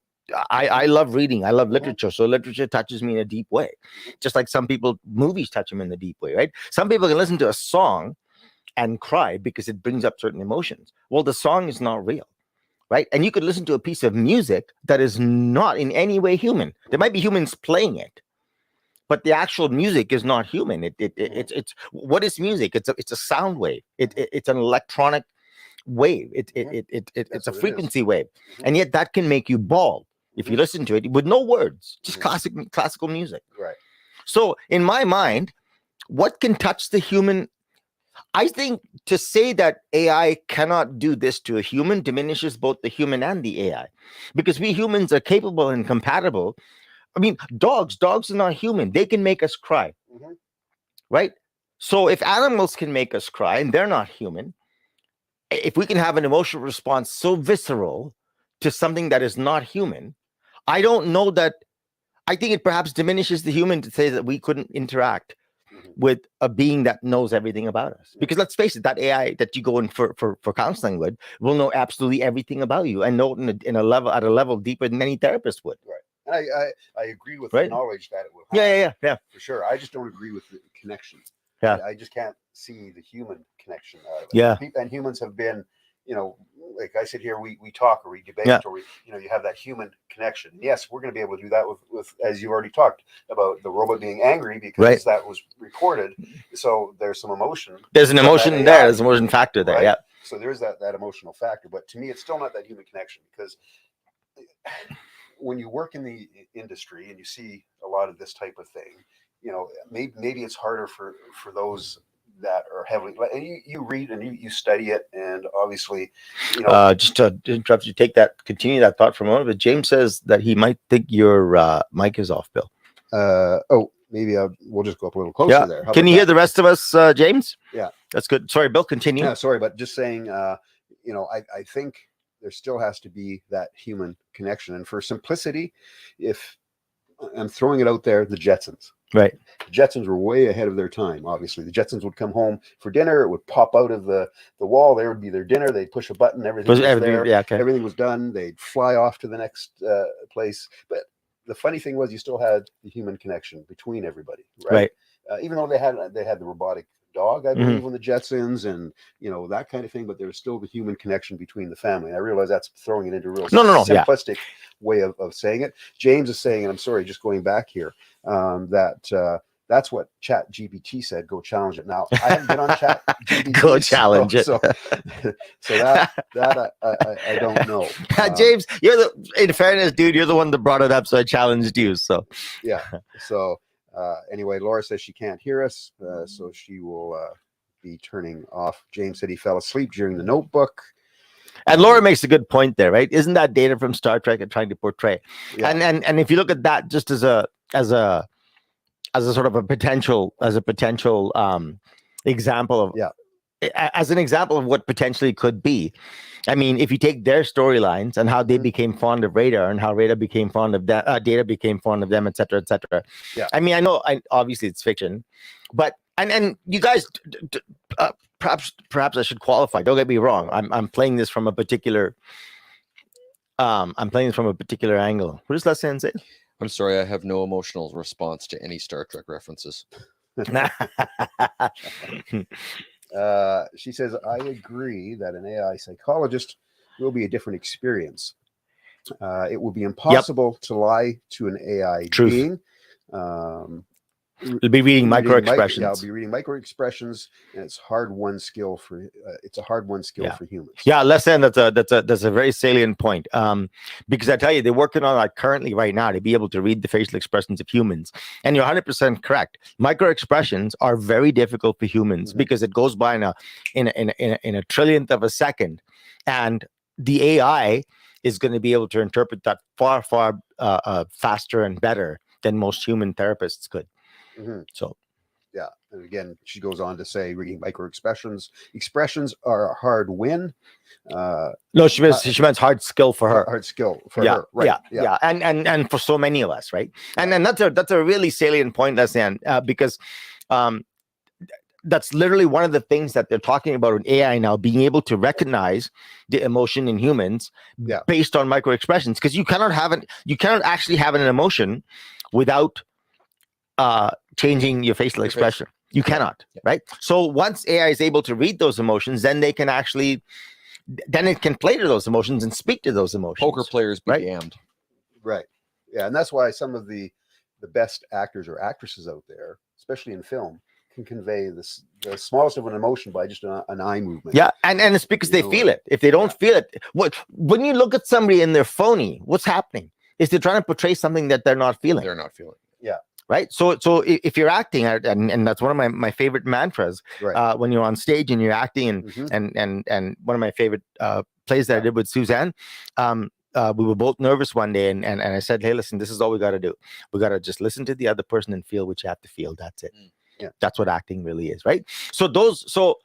I love reading. I love literature. So literature touches me in a deep way. Just like some people, movies touch them in a deep way, right? Some people can listen to a song and cry because it brings up certain emotions. Well, the song is not real, right? And you could listen to a piece of music that is not in any way human. There might be humans playing it, but the actual music is not human. It's what is music? It's a sound wave. It's an electronic wave. It's a frequency wave, and yet that can make you bawl if you listen to it with no words, just classical music. Right. So in my mind, what can touch the human? I think to say that AI cannot do this to a human diminishes both the human and the AI, because we humans are capable and compatible. I mean, dogs are not human. They can make us cry, right? So if animals can make us cry and they're not human, if we can have an emotional response so visceral to something that is not human, I don't know that. I think it perhaps diminishes the human to say that we couldn't interact with a being that knows everything about us. Because let's face it, that AI that you go in for counseling with will know absolutely everything about you, and know it at a level deeper than any therapist would. Right. And I agree with the knowledge that it will have. Yeah. For sure. I just don't agree with the connection. Yeah. I just can't see the human connection. Yeah. And humans have been, like I sit here, we talk or we debate or we, you know, you have that human connection. Yes, we're going to be able to do that with as you already talked about the robot being angry because that was recorded. So there's some emotion. There's an emotion there. There's an emotion factor there. Right? Yeah. So there's that emotional factor. But to me, it's still not that human connection, because when you work in the industry and you see a lot of this type of thing, you know, maybe it's harder for those that are heavily, and you read and you study it, and obviously, you know, just to interrupt you, continue that thought for a moment. But James says that he might think your mic is off, Bill. Maybe we'll just go up a little closer there. Can you hear the rest of us, James? Yeah, that's good. Sorry, Bill, continue. Yeah, sorry, but just saying, you know, I think there still has to be that human connection, and for simplicity, if I'm throwing it out there, the Jetsons. Right. The Jetsons were way ahead of their time. Obviously, the Jetsons would come home for dinner. It would pop out of the wall. There would be their dinner. They'd push a button. Everything was there. Yeah, okay. Everything was done. They'd fly off to the next place. But the funny thing was, you still had the human connection between everybody, right? Even though they had the robotic dog, I believe, on the Jetsons, and you know, that kind of thing. But there was still the human connection between the family. And I realize that's throwing it into a real simplistic way of saying it. James is saying, and I'm sorry, just going back here, that that's what Chat GPT said. Go challenge it. Now I haven't been on Chat GPT. Go challenge it. So that I don't know. James, in fairness, dude, you're the one that brought it up, so I challenged you. So yeah. So anyway, Laura says she can't hear us, so she will be turning off. James said he fell asleep during the Notebook. And Laura makes a good point there, right? Isn't that data from Star Trek and trying to portray? Yeah. And if you look at that just as a sort of a potential example of as an example of what potentially could be. I mean, if you take their storylines and how they became fond of Radar and how Radar became fond of Data became fond of them, et cetera, et cetera. Yeah. I mean, I know obviously it's fiction, but and you guys perhaps I should qualify. Don't get me wrong. I'm playing this from a particular angle. What does Leslie say? I'm sorry, I have no emotional response to any Star Trek references. She says, I agree that an AI psychologist will be a different experience. It will be impossible to lie to an AI being. You'll be reading micro expressions. I'll be reading micro expressions, and it's a hard won skill for humans. Yeah, listen, that's a very salient point. Because I tell you, they're working on that currently right now to be able to read the facial expressions of humans. And you're 100% correct. Micro expressions are very difficult for humans because it goes by in a trillionth of a second, and the AI is going to be able to interpret that far faster and better than most human therapists could. So, yeah, and again, she goes on to say, reading micro expressions are a hard win. No, she meant hard skill for her. Hard skill for her, right? Yeah, and for so many of us, right? And that's a really salient point, Leslie, because that's literally one of the things that they're talking about in AI now, being able to recognize the emotion in humans based on micro expressions, because you cannot actually have an emotion without changing your facial expression. You cannot, right? So once AI is able to read those emotions, then it can play to those emotions and speak to those emotions. Poker players be damned. Right. Yeah, and that's why some of the best actors or actresses out there, especially in film, can convey the smallest of an emotion by just an eye movement. Yeah, and it's because they feel it. If they don't feel it, when you look at somebody and they're phony, what's happening is they're trying to portray something that they're not feeling. They're not feeling. Yeah. Right. So if you're acting, and that's one of my favorite mantras, when you're on stage and you're acting, and one of my favorite plays that I did with Suzanne, we were both nervous one day, and I said, hey, listen, this is all we got to do. We got to just listen to the other person and feel what you have to feel. That's it. Yeah. That's what acting really is. Right. So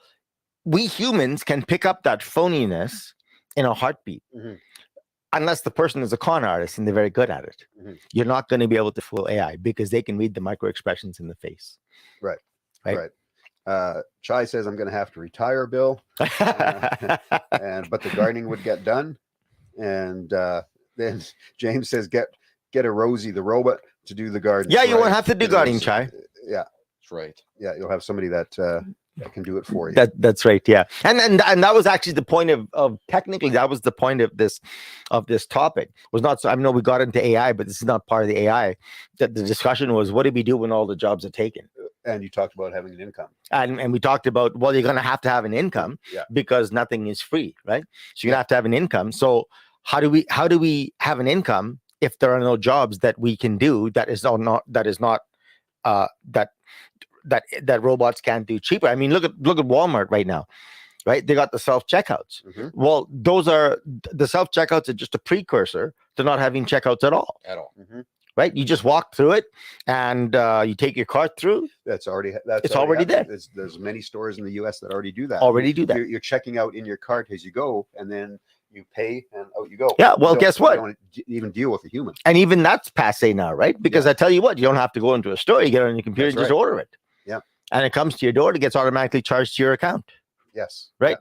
we humans can pick up that phoniness in a heartbeat. Unless the person is a con artist and they're very good at it. You're not going to be able to fool AI because they can read the micro expressions in the face. Right. Chai says, I'm going to have to retire, Bill. But the gardening would get done. And then James says, get a Rosie, the robot, to do the garden. Yeah, you won't have to do gardening, Chai. Yeah. That's right. Yeah, you'll have somebody that that can do it for you. That's right. Yeah. And that was actually the point of technically that was the point of this topic was not so I know we got into AI, but this is not part of the AI. That the discussion was what do we do when all the jobs are taken? And you talked about having an income. And we talked about, well, you're going to have an income because nothing is free, right? So you have to have an income. So how do we have an income if there are no jobs that we can do that robots can't do cheaper? I mean, look at Walmart right now, right? They got the self checkouts. Well, the self checkouts are just a precursor to not having checkouts at all. Right, you just walk through it, and you take your cart through. It's already there. There's many stores in the U.S. that already do that. You're checking out in your cart as you go, and then you pay and out you go. Yeah. Well, guess what? You don't even deal with a human. And even that's passe now, right? Because I tell you what, you don't have to go into a store. You get on your computer and just order it. Yeah. And it comes to your door. It gets automatically charged to your account. Yes. Right.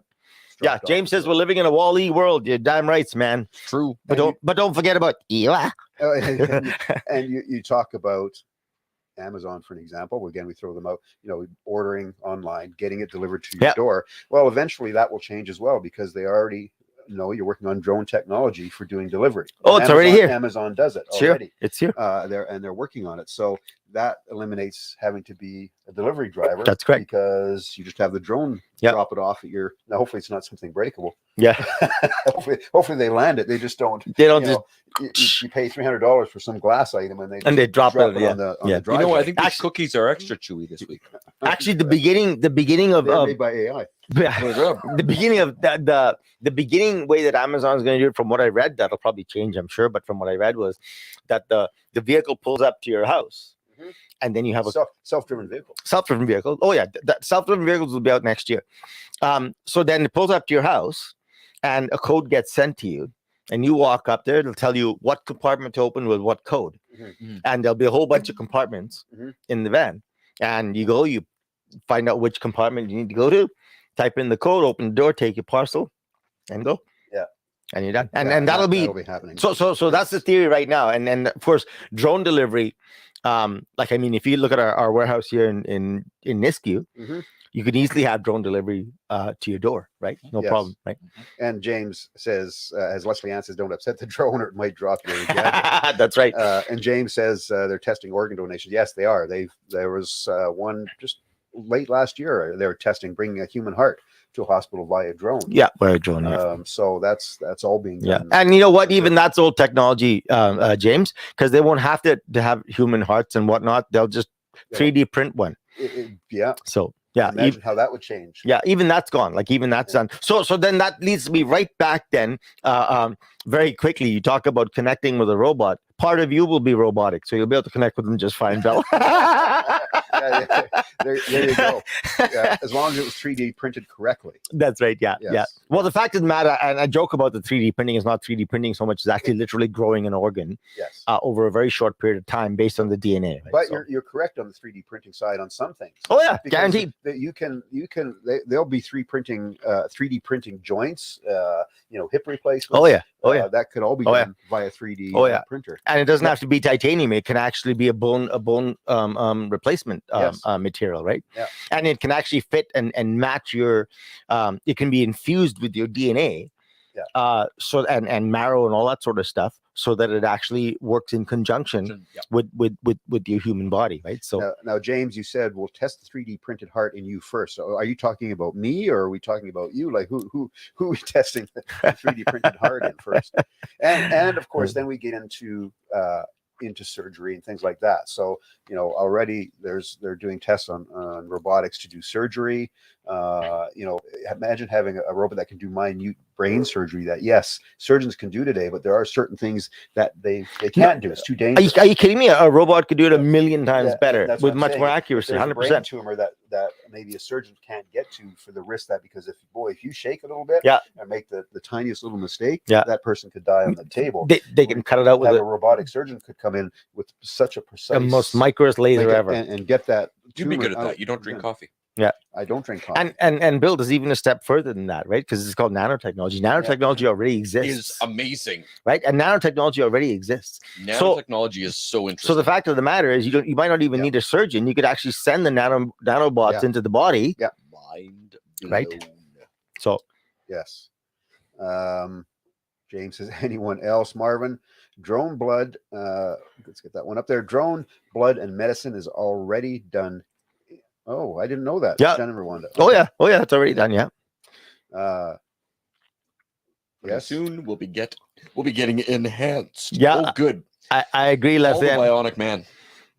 Yeah. James says we're living in a Wall-E world. You're damn right, man. True. But don't forget about Ela. And you talk about Amazon, for an example. Again, we throw them out, ordering online, getting it delivered to your door. Well, eventually that will change as well because they already know you're working on drone technology for doing delivery. Oh, it's already here. Amazon does it already. It's here. They're working on it. So that eliminates having to be a delivery driver. That's correct. Because you just have the drone drop it off at your. Now, hopefully, it's not something breakable. Yeah. hopefully they land it. They just don't. They don't you pay $300 for some glass item and they drop it on the driveway. I think these cookies are extra chewy this week. Actually, the beginning of they're made by AI. The beginning of the beginning way that Amazon is going to do it, from what I read, that'll probably change, I'm sure. But from what I read was that the vehicle pulls up to your house, and then you have a self-driven vehicle. Self-driven vehicle. Oh yeah, that self-driven vehicles will be out next year. So then it pulls up to your house, and a code gets sent to you, and you walk up there. It'll tell you what compartment to open with what code, and there'll be a whole bunch of compartments in the van, and you find out which compartment you need to go to. Type in the code, open the door, take your parcel, and go. Yeah, and you're done. And that'll be happening. So that's the theory right now. And of course, drone delivery. If you look at our warehouse here in Nisku, you can easily have drone delivery to your door, right? No problem, right? And James says, as Leslie Ann says, don't upset the drone or it might drop your gadget. That's right. And James says they're testing organ donations. Yes, they are. There was one just late last year. They were testing bringing a human heart to a hospital via drone. Yeah, via drone. Yeah. So that's all being done. And you know what? Even that's old technology, James, because they won't have to have human hearts and whatnot. They'll just 3D print one. So yeah, imagine how that would change. Yeah, even that's gone. Like even that's done. So then that leads me right back then. Very quickly, you talk about connecting with a robot. Part of you will be robotic, so you'll be able to connect with them just fine, Bill. There you go. As long as it was 3D printed correctly. That's right. Yeah. Yes. Yeah. Well, the fact of the matter, and I joke about the 3D printing, is not 3D printing so much as actually literally growing an organ over a very short period of time based on the DNA. Right? But you're correct on the 3D printing side on some things. Oh yeah, guaranteed. They'll be 3D printing joints, hip replacements. Oh yeah. That could all be done via 3D printer. And it doesn't have to be titanium. It can actually be a bone replacement material, right? Yeah. And it can actually fit and match your. It can be infused with your DNA. Yeah. And marrow and all that sort of stuff, so that it actually works in conjunction with your human body, right? So now, James, you said we'll test the 3D printed heart in you first. So are you talking about me, or are we talking about you? Like who are we testing the 3D printed heart in first? And of course, then we get into surgery and things like that. So already they're doing tests on robotics to do surgery. Imagine having a robot that can do minute brain surgery that surgeons can do today, but there are certain things that they can't do. It's too dangerous. Are you kidding me? A robot could do it a million times better with much more accuracy. 100%. Brain tumor that maybe a surgeon can't get to for the risk that, because if you shake a little bit and make the tiniest little mistake, that person could die on the table. They can cut it out with a robotic surgeon could come in with such a precise, the most microest laser ever, and get that. You'd be good at that. You don't drink coffee. Yeah, I don't drink coffee. And Bill does even a step further than that, right? Because it's called nanotechnology. Nanotechnology already exists. Is amazing, right? And nanotechnology already exists. Nanotechnology is so interesting. So the fact of the matter is, you might not even need a surgeon. You could actually send the nanobots into the body. Yeah. Mind Right. blown. So Yes. James says, anyone else? Marvin, drone blood. Let's get that one up there. Drone blood and medicine is already done. Oh, I didn't know that. Yeah. It's done in Rwanda. oh Okay. yeah, it's already done. Yeah. Pretty Yes. soon we'll be getting enhanced. Yeah. Oh, good. I agree, All the Leslie. bionic man.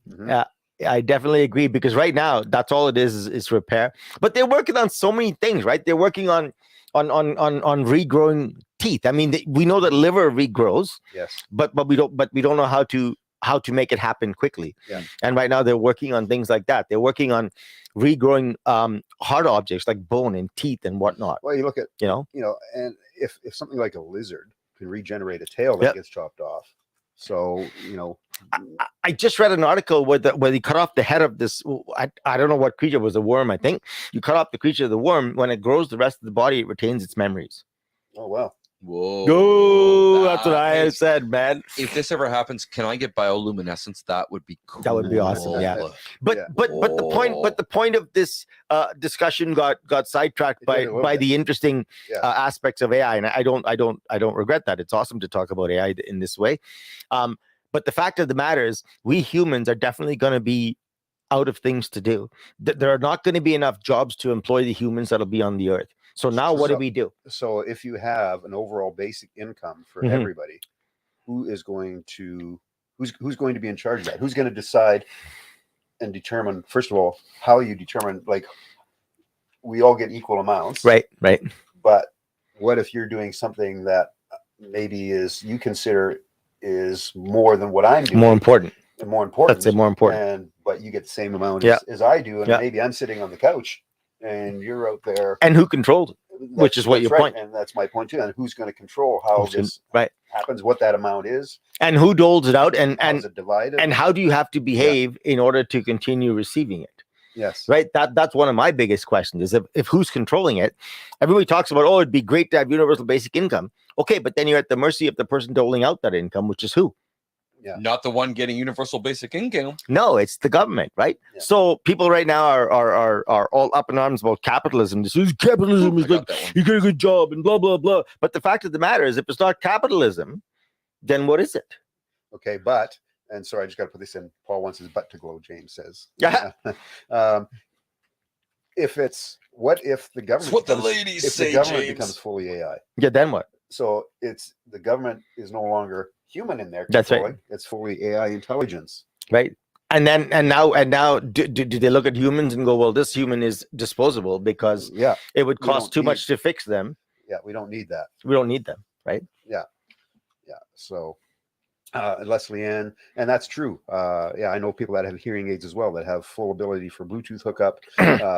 Mhm. I definitely agree, because right now that's all it is repair. But they're working on so many things, right? They're working on regrowing teeth. I mean, we know that liver regrows, Yes. but we don't know how to make it happen quickly. Yeah. And right now they're working on things like that. They're working on regrowing hard objects like bone and teeth and whatnot. Well, you look at, You know, and if something like a lizard can regenerate a tail that Yep. gets chopped off. So, I just read an article where they cut off the head of this. I don't know what creature it was, a worm. I think you cut off the creature of the worm. When it grows the rest of the body, it retains its memories. oh, wow. Whoa. Oh, that's what I Hey, said, man. If this ever happens, can I get bioluminescence? That would be cool. That would be awesome, yeah. But Yeah. but the point of this discussion got sidetracked It did a little by bit. the interesting Yeah. aspects of AI, and I don't regret that. It's awesome to talk about AI in this way. But the fact of the matter is, we humans are definitely going to be out of things to do. There are not going to be enough jobs to employ the humans that'll be on the earth. So now what do we do? So if you have an overall basic income for Mhm. everybody, who's going to be in charge of that? Who's going to decide and determine, first of all, how you determine, like, we all get equal amounts, Right. but what if you're doing something that maybe you consider is more than what I'm doing, More important. and more important, That's it. More important. but you get the same amount Yeah. as I do, and Yeah. maybe I'm sitting on the couch and you're out there, And who controls it? Which is what that's your point. and that's my point too. And who's going to control how Who's this right. happens, what that amount is, And who doles it out, and how's it divided, and how do you have to behave in order to continue receiving it? yes, Right. That's one of my biggest questions, is if who's controlling it. Everybody talks about, oh, it'd be great to have universal basic income. Okay, but then you're at the mercy of the person doling out that income, which is who? yeah, Not the one getting universal basic income. No, it's the government, right? Yeah. So people right now are all up in arms about capitalism. This is capitalism I is got like that one. you get a good job and blah blah blah. But the fact of the matter is, if it's not capitalism, then what is it? okay, but. And sorry, I just got to put this in. Paul wants his butt to glow, James says. Yeah. If the government That's what the becomes- ladies if say, the government James. becomes fully AI, Yeah, then what? so it's the government is no longer human in there. That's right. controlling. It's fully AI intelligence. Right. And now do they look at humans and go, well, this human is disposable because Yeah, it would We don't cost too need- much to fix them. yeah, we don't need that. We don't need them, right? Yeah. So, Leslie Ann, and that's true. Yeah, I know people that have hearing aids as well that have full ability for Bluetooth hookup,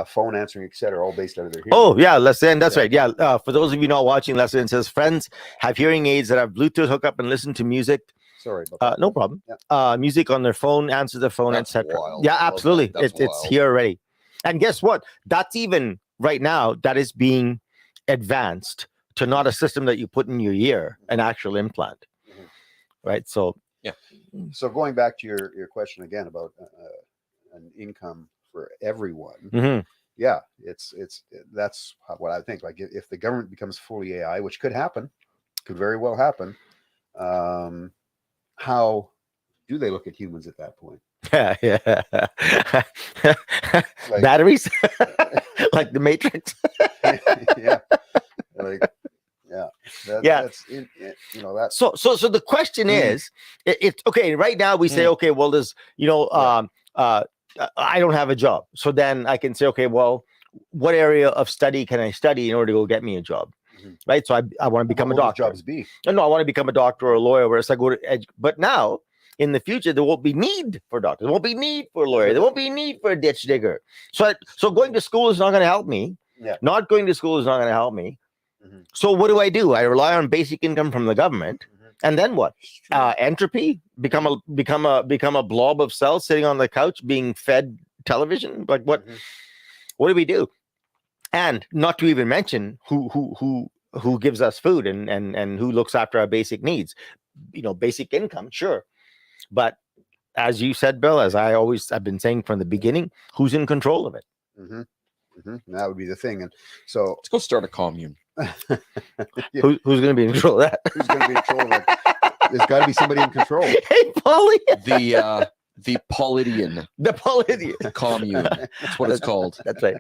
phone answering, etc., all based out of their hearing. Oh yeah, Leslie, that's Yeah. right. Yeah, for those of you not watching, Leslie says friends have hearing aids that have Bluetooth hookup and listen to music. Sorry about that. No problem. Yeah. Music on their phone, answer the phone, That's etc. wild. Yeah, Love that. absolutely. That's It's wild. here already. And guess what? That's even right now. That is being advanced to not a system that you put in your ear, an actual implant. Mhm. Right. So So going back to your question again about an income for everyone, mhm. yeah, that's what I think. Like if the government becomes fully AI, which could happen, could very well happen, how do they look at humans at that point? Yeah. Like- Batteries, like the Matrix. Yeah, like yeah, Yeah. That's that's So the question is, it's okay. Right now we say, okay, well, there's, I don't have a job. So then I can say, okay, well, what area of study can I study in order to go get me a job? Mhm. Right. So I want to become a what will those doctor. jobs be? No, I want to become a doctor or a lawyer, whereas I go to but now in the future, there won't be need for doctors. There won't be need for a lawyer. There won't be need for a ditch digger. So going to school is not going to help me. Yeah. Not going to school is not going to help me. Mhm. So what do? I rely on basic income from the government. Mhm. And then what? It's true. Entropy, become a blob of cells sitting on the couch being fed television. Like what? Mhm. What do we do? And not to even mention who gives us food and who looks after our basic needs. Basic income, sure, but as you said, Bill, as I've been saying from the beginning, who's in control of it? Mhm. That would be the thing. And so Let's go start a commune. Who's going to be in control of that? who's going to be in control of it? There's got to be somebody in control. Hey, Polly. The Polidian The Polly. commune. That's what it's called. That's right.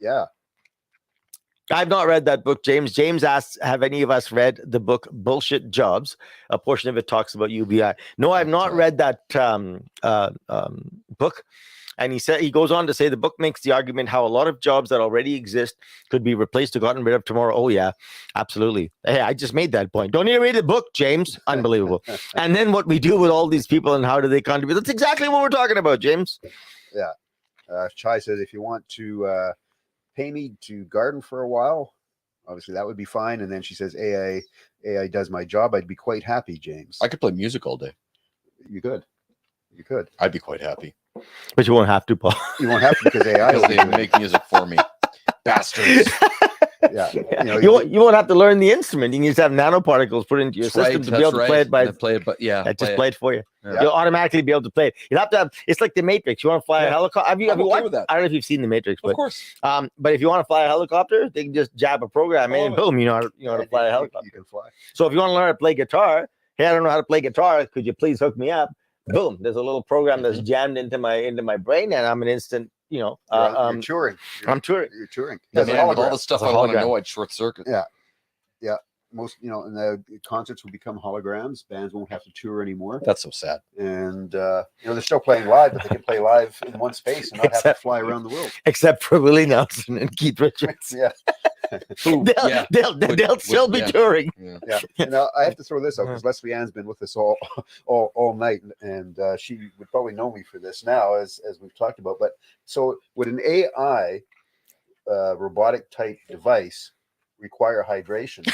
Yeah. I've not read that book, James. James asks, have any of us read the book Bullshit Jobs? A portion of it talks about UBI. No, I've not read that book. And he goes on to say the book makes the argument how a lot of jobs that already exist could be replaced or gotten rid of tomorrow. Oh, yeah, absolutely. Hey, I just made that point. Don't need to read the book, James. Unbelievable. And then what we do with all these people and how do they contribute? That's exactly what we're talking about, James. Yeah. Chai says, if you want to pay me to garden for a while, obviously that would be fine. And then she says, AI does my job. I'd be quite happy, James. I could play music all day. You could. I'd be quite happy. But you won't have to, Paul. You won't have to because AI will Because they make music for me. Bastards. Yeah. You won't have to learn the instrument. You can just have nanoparticles put into your system to be able to play it just play it for you. Yeah. You'll automatically be able to play it. You'll have to have, it's like the Matrix. You want to fly a helicopter? Have you I'm okay watched with that. I don't know if you've seen the Matrix, Of but course. but if you want to fly a helicopter, they can just jab a program in and boom, you know how to fly a helicopter. You can fly. So if you want to learn how to play guitar, hey, I don't know how to play guitar. Could you please hook me up? Boom, there's a little program that's jammed into my brain, and I'm an instant, You're touring. I'm touring. You're touring. Yeah, That's a man, with all hologram. the stuff It's a I want to hologram. know, I'd short circuit. Yeah. Most, and the concerts will become holograms. Bands won't have to tour anymore. That's so sad. And, they're still playing live, but they can play live in one space and not have to fly around the world. Except for Willie Nelson and Keith Richards. Yeah. They'll still be touring. Yeah. Now, I have to throw this out because Leslie Ann's been with us all night, and she would probably know me for this now, as we've talked about. But so would an AI robotic type device require hydration?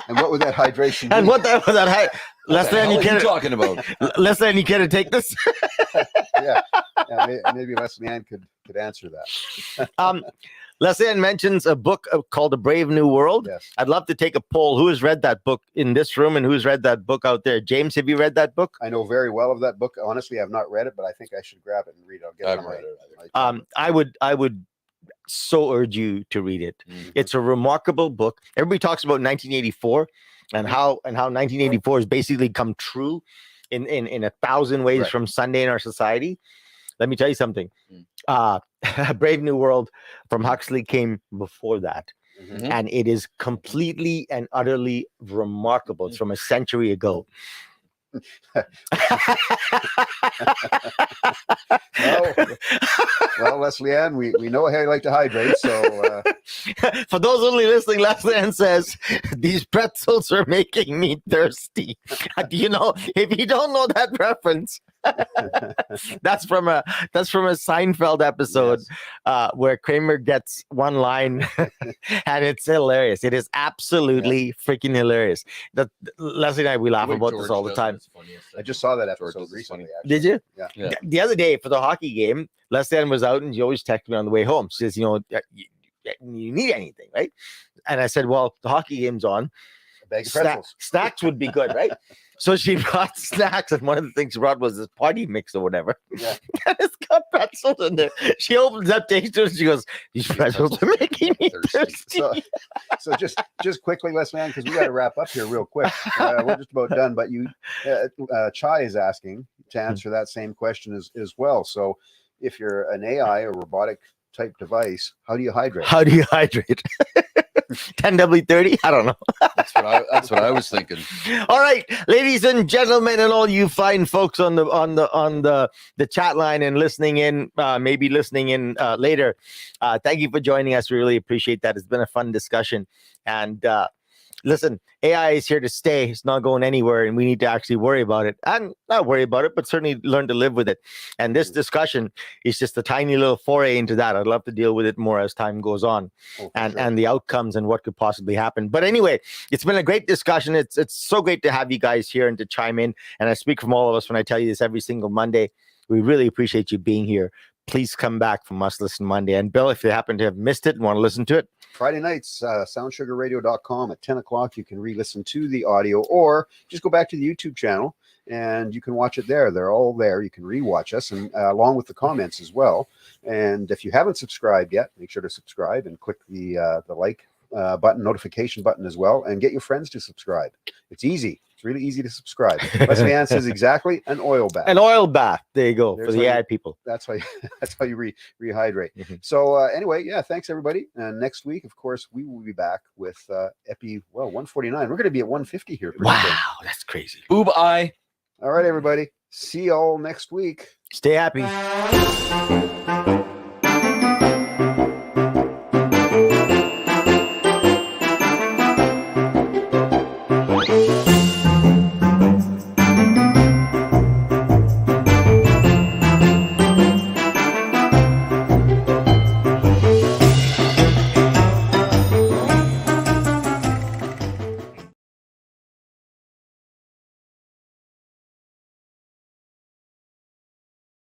And what would that hydration be? And what that Leslie, What you are you can't talking about? Leslie, you can't take this. Yeah, maybe Leslie Ann could answer that. Leslie Ann mentions a book called A Brave New World. Yes. I'd love to take a poll. Who has read that book in this room and who's read that book out there? James, have you read that book? I know very well of that book. Honestly, I've not read it, but I think I should grab it and read it. I'll get I it haven't on read it my I would so urge you to read it. Mhm. It's a remarkable book. Everybody talks about 1984 and how 1984 has basically come true in 1,000 ways Right. from Sunday in our society. Let me tell you something. Mm. Brave New World from Huxley came before that. Mhm. And it is completely and utterly remarkable. It's from a century ago. Well, Leslie Ann, we know how you like to hydrate, so For those only listening, Leslie Ann says these pretzels are making me thirsty. Do you know? If you don't know that reference, that's from a Seinfeld episode where Kramer gets one line, and it's hilarious. It is absolutely freaking hilarious. That Leslie and I, we laugh The way about George this all the does time. it is funniest. I just saw that George episode does it recently. funny. Actually. Did you? Yeah. The other day for the hockey game, Leslie Ann was out and she always texted me on the way home. She says, you need anything, right? And I said, well, the hockey game's on. A bag of pretzels. Snacks would be good, right? So she brought snacks, and one of the things she brought was this party mix or whatever. Yeah. And it's got pretzels in there. She opens up, takes it, and she goes, "These pretzels are making me thirsty." So just quickly, Leslie Ann, because we got to wrap up here real quick. We're just about done, but Chai is asking to answer that same question as well. So if you're an AI or robotic type device, how do you hydrate? How do you hydrate? 10W30? I don't know. That's what I was thinking. All right, ladies and gentlemen, and all you fine folks on the chat line and listening in, maybe listening in later. Thank you for joining us. We really appreciate that. It's been a fun discussion. And listen, AI is here to stay. It's not going anywhere, and we need to actually worry about it. And not worry about it, but certainly learn to live with it. And this discussion is just a tiny little foray into that. I'd love to deal with it more as time goes on, and the outcomes and what could possibly happen. But anyway, it's been a great discussion. It's so great to have you guys here and to chime in. And I speak from all of us when I tell you this every single Monday. We really appreciate you being here. please come back from Must Listen Monday. And Bill, if you happen to have missed it and want to listen to it, Friday nights, soundsugarradio.com at 10 o'clock. You can re-listen to the audio or just go back to the YouTube channel and you can watch it there. They're all there. You can re-watch us and along with the comments as well. And if you haven't subscribed yet, make sure to subscribe and click the like button, notification button as well, and get your friends to subscribe. It's easy. It's really easy to subscribe. Leslie Ann says exactly an oil bath. an oil bath. There you go. There's For the how AI you- people. That's how you rehydrate. Mhm. So anyway, yeah, thanks everybody. And next week, of course, we will be back with Epi 149. We're going to be at 150 here. pretty soon. Wow, that's crazy. Boob eye. All right, everybody. See y'all next week. Stay happy.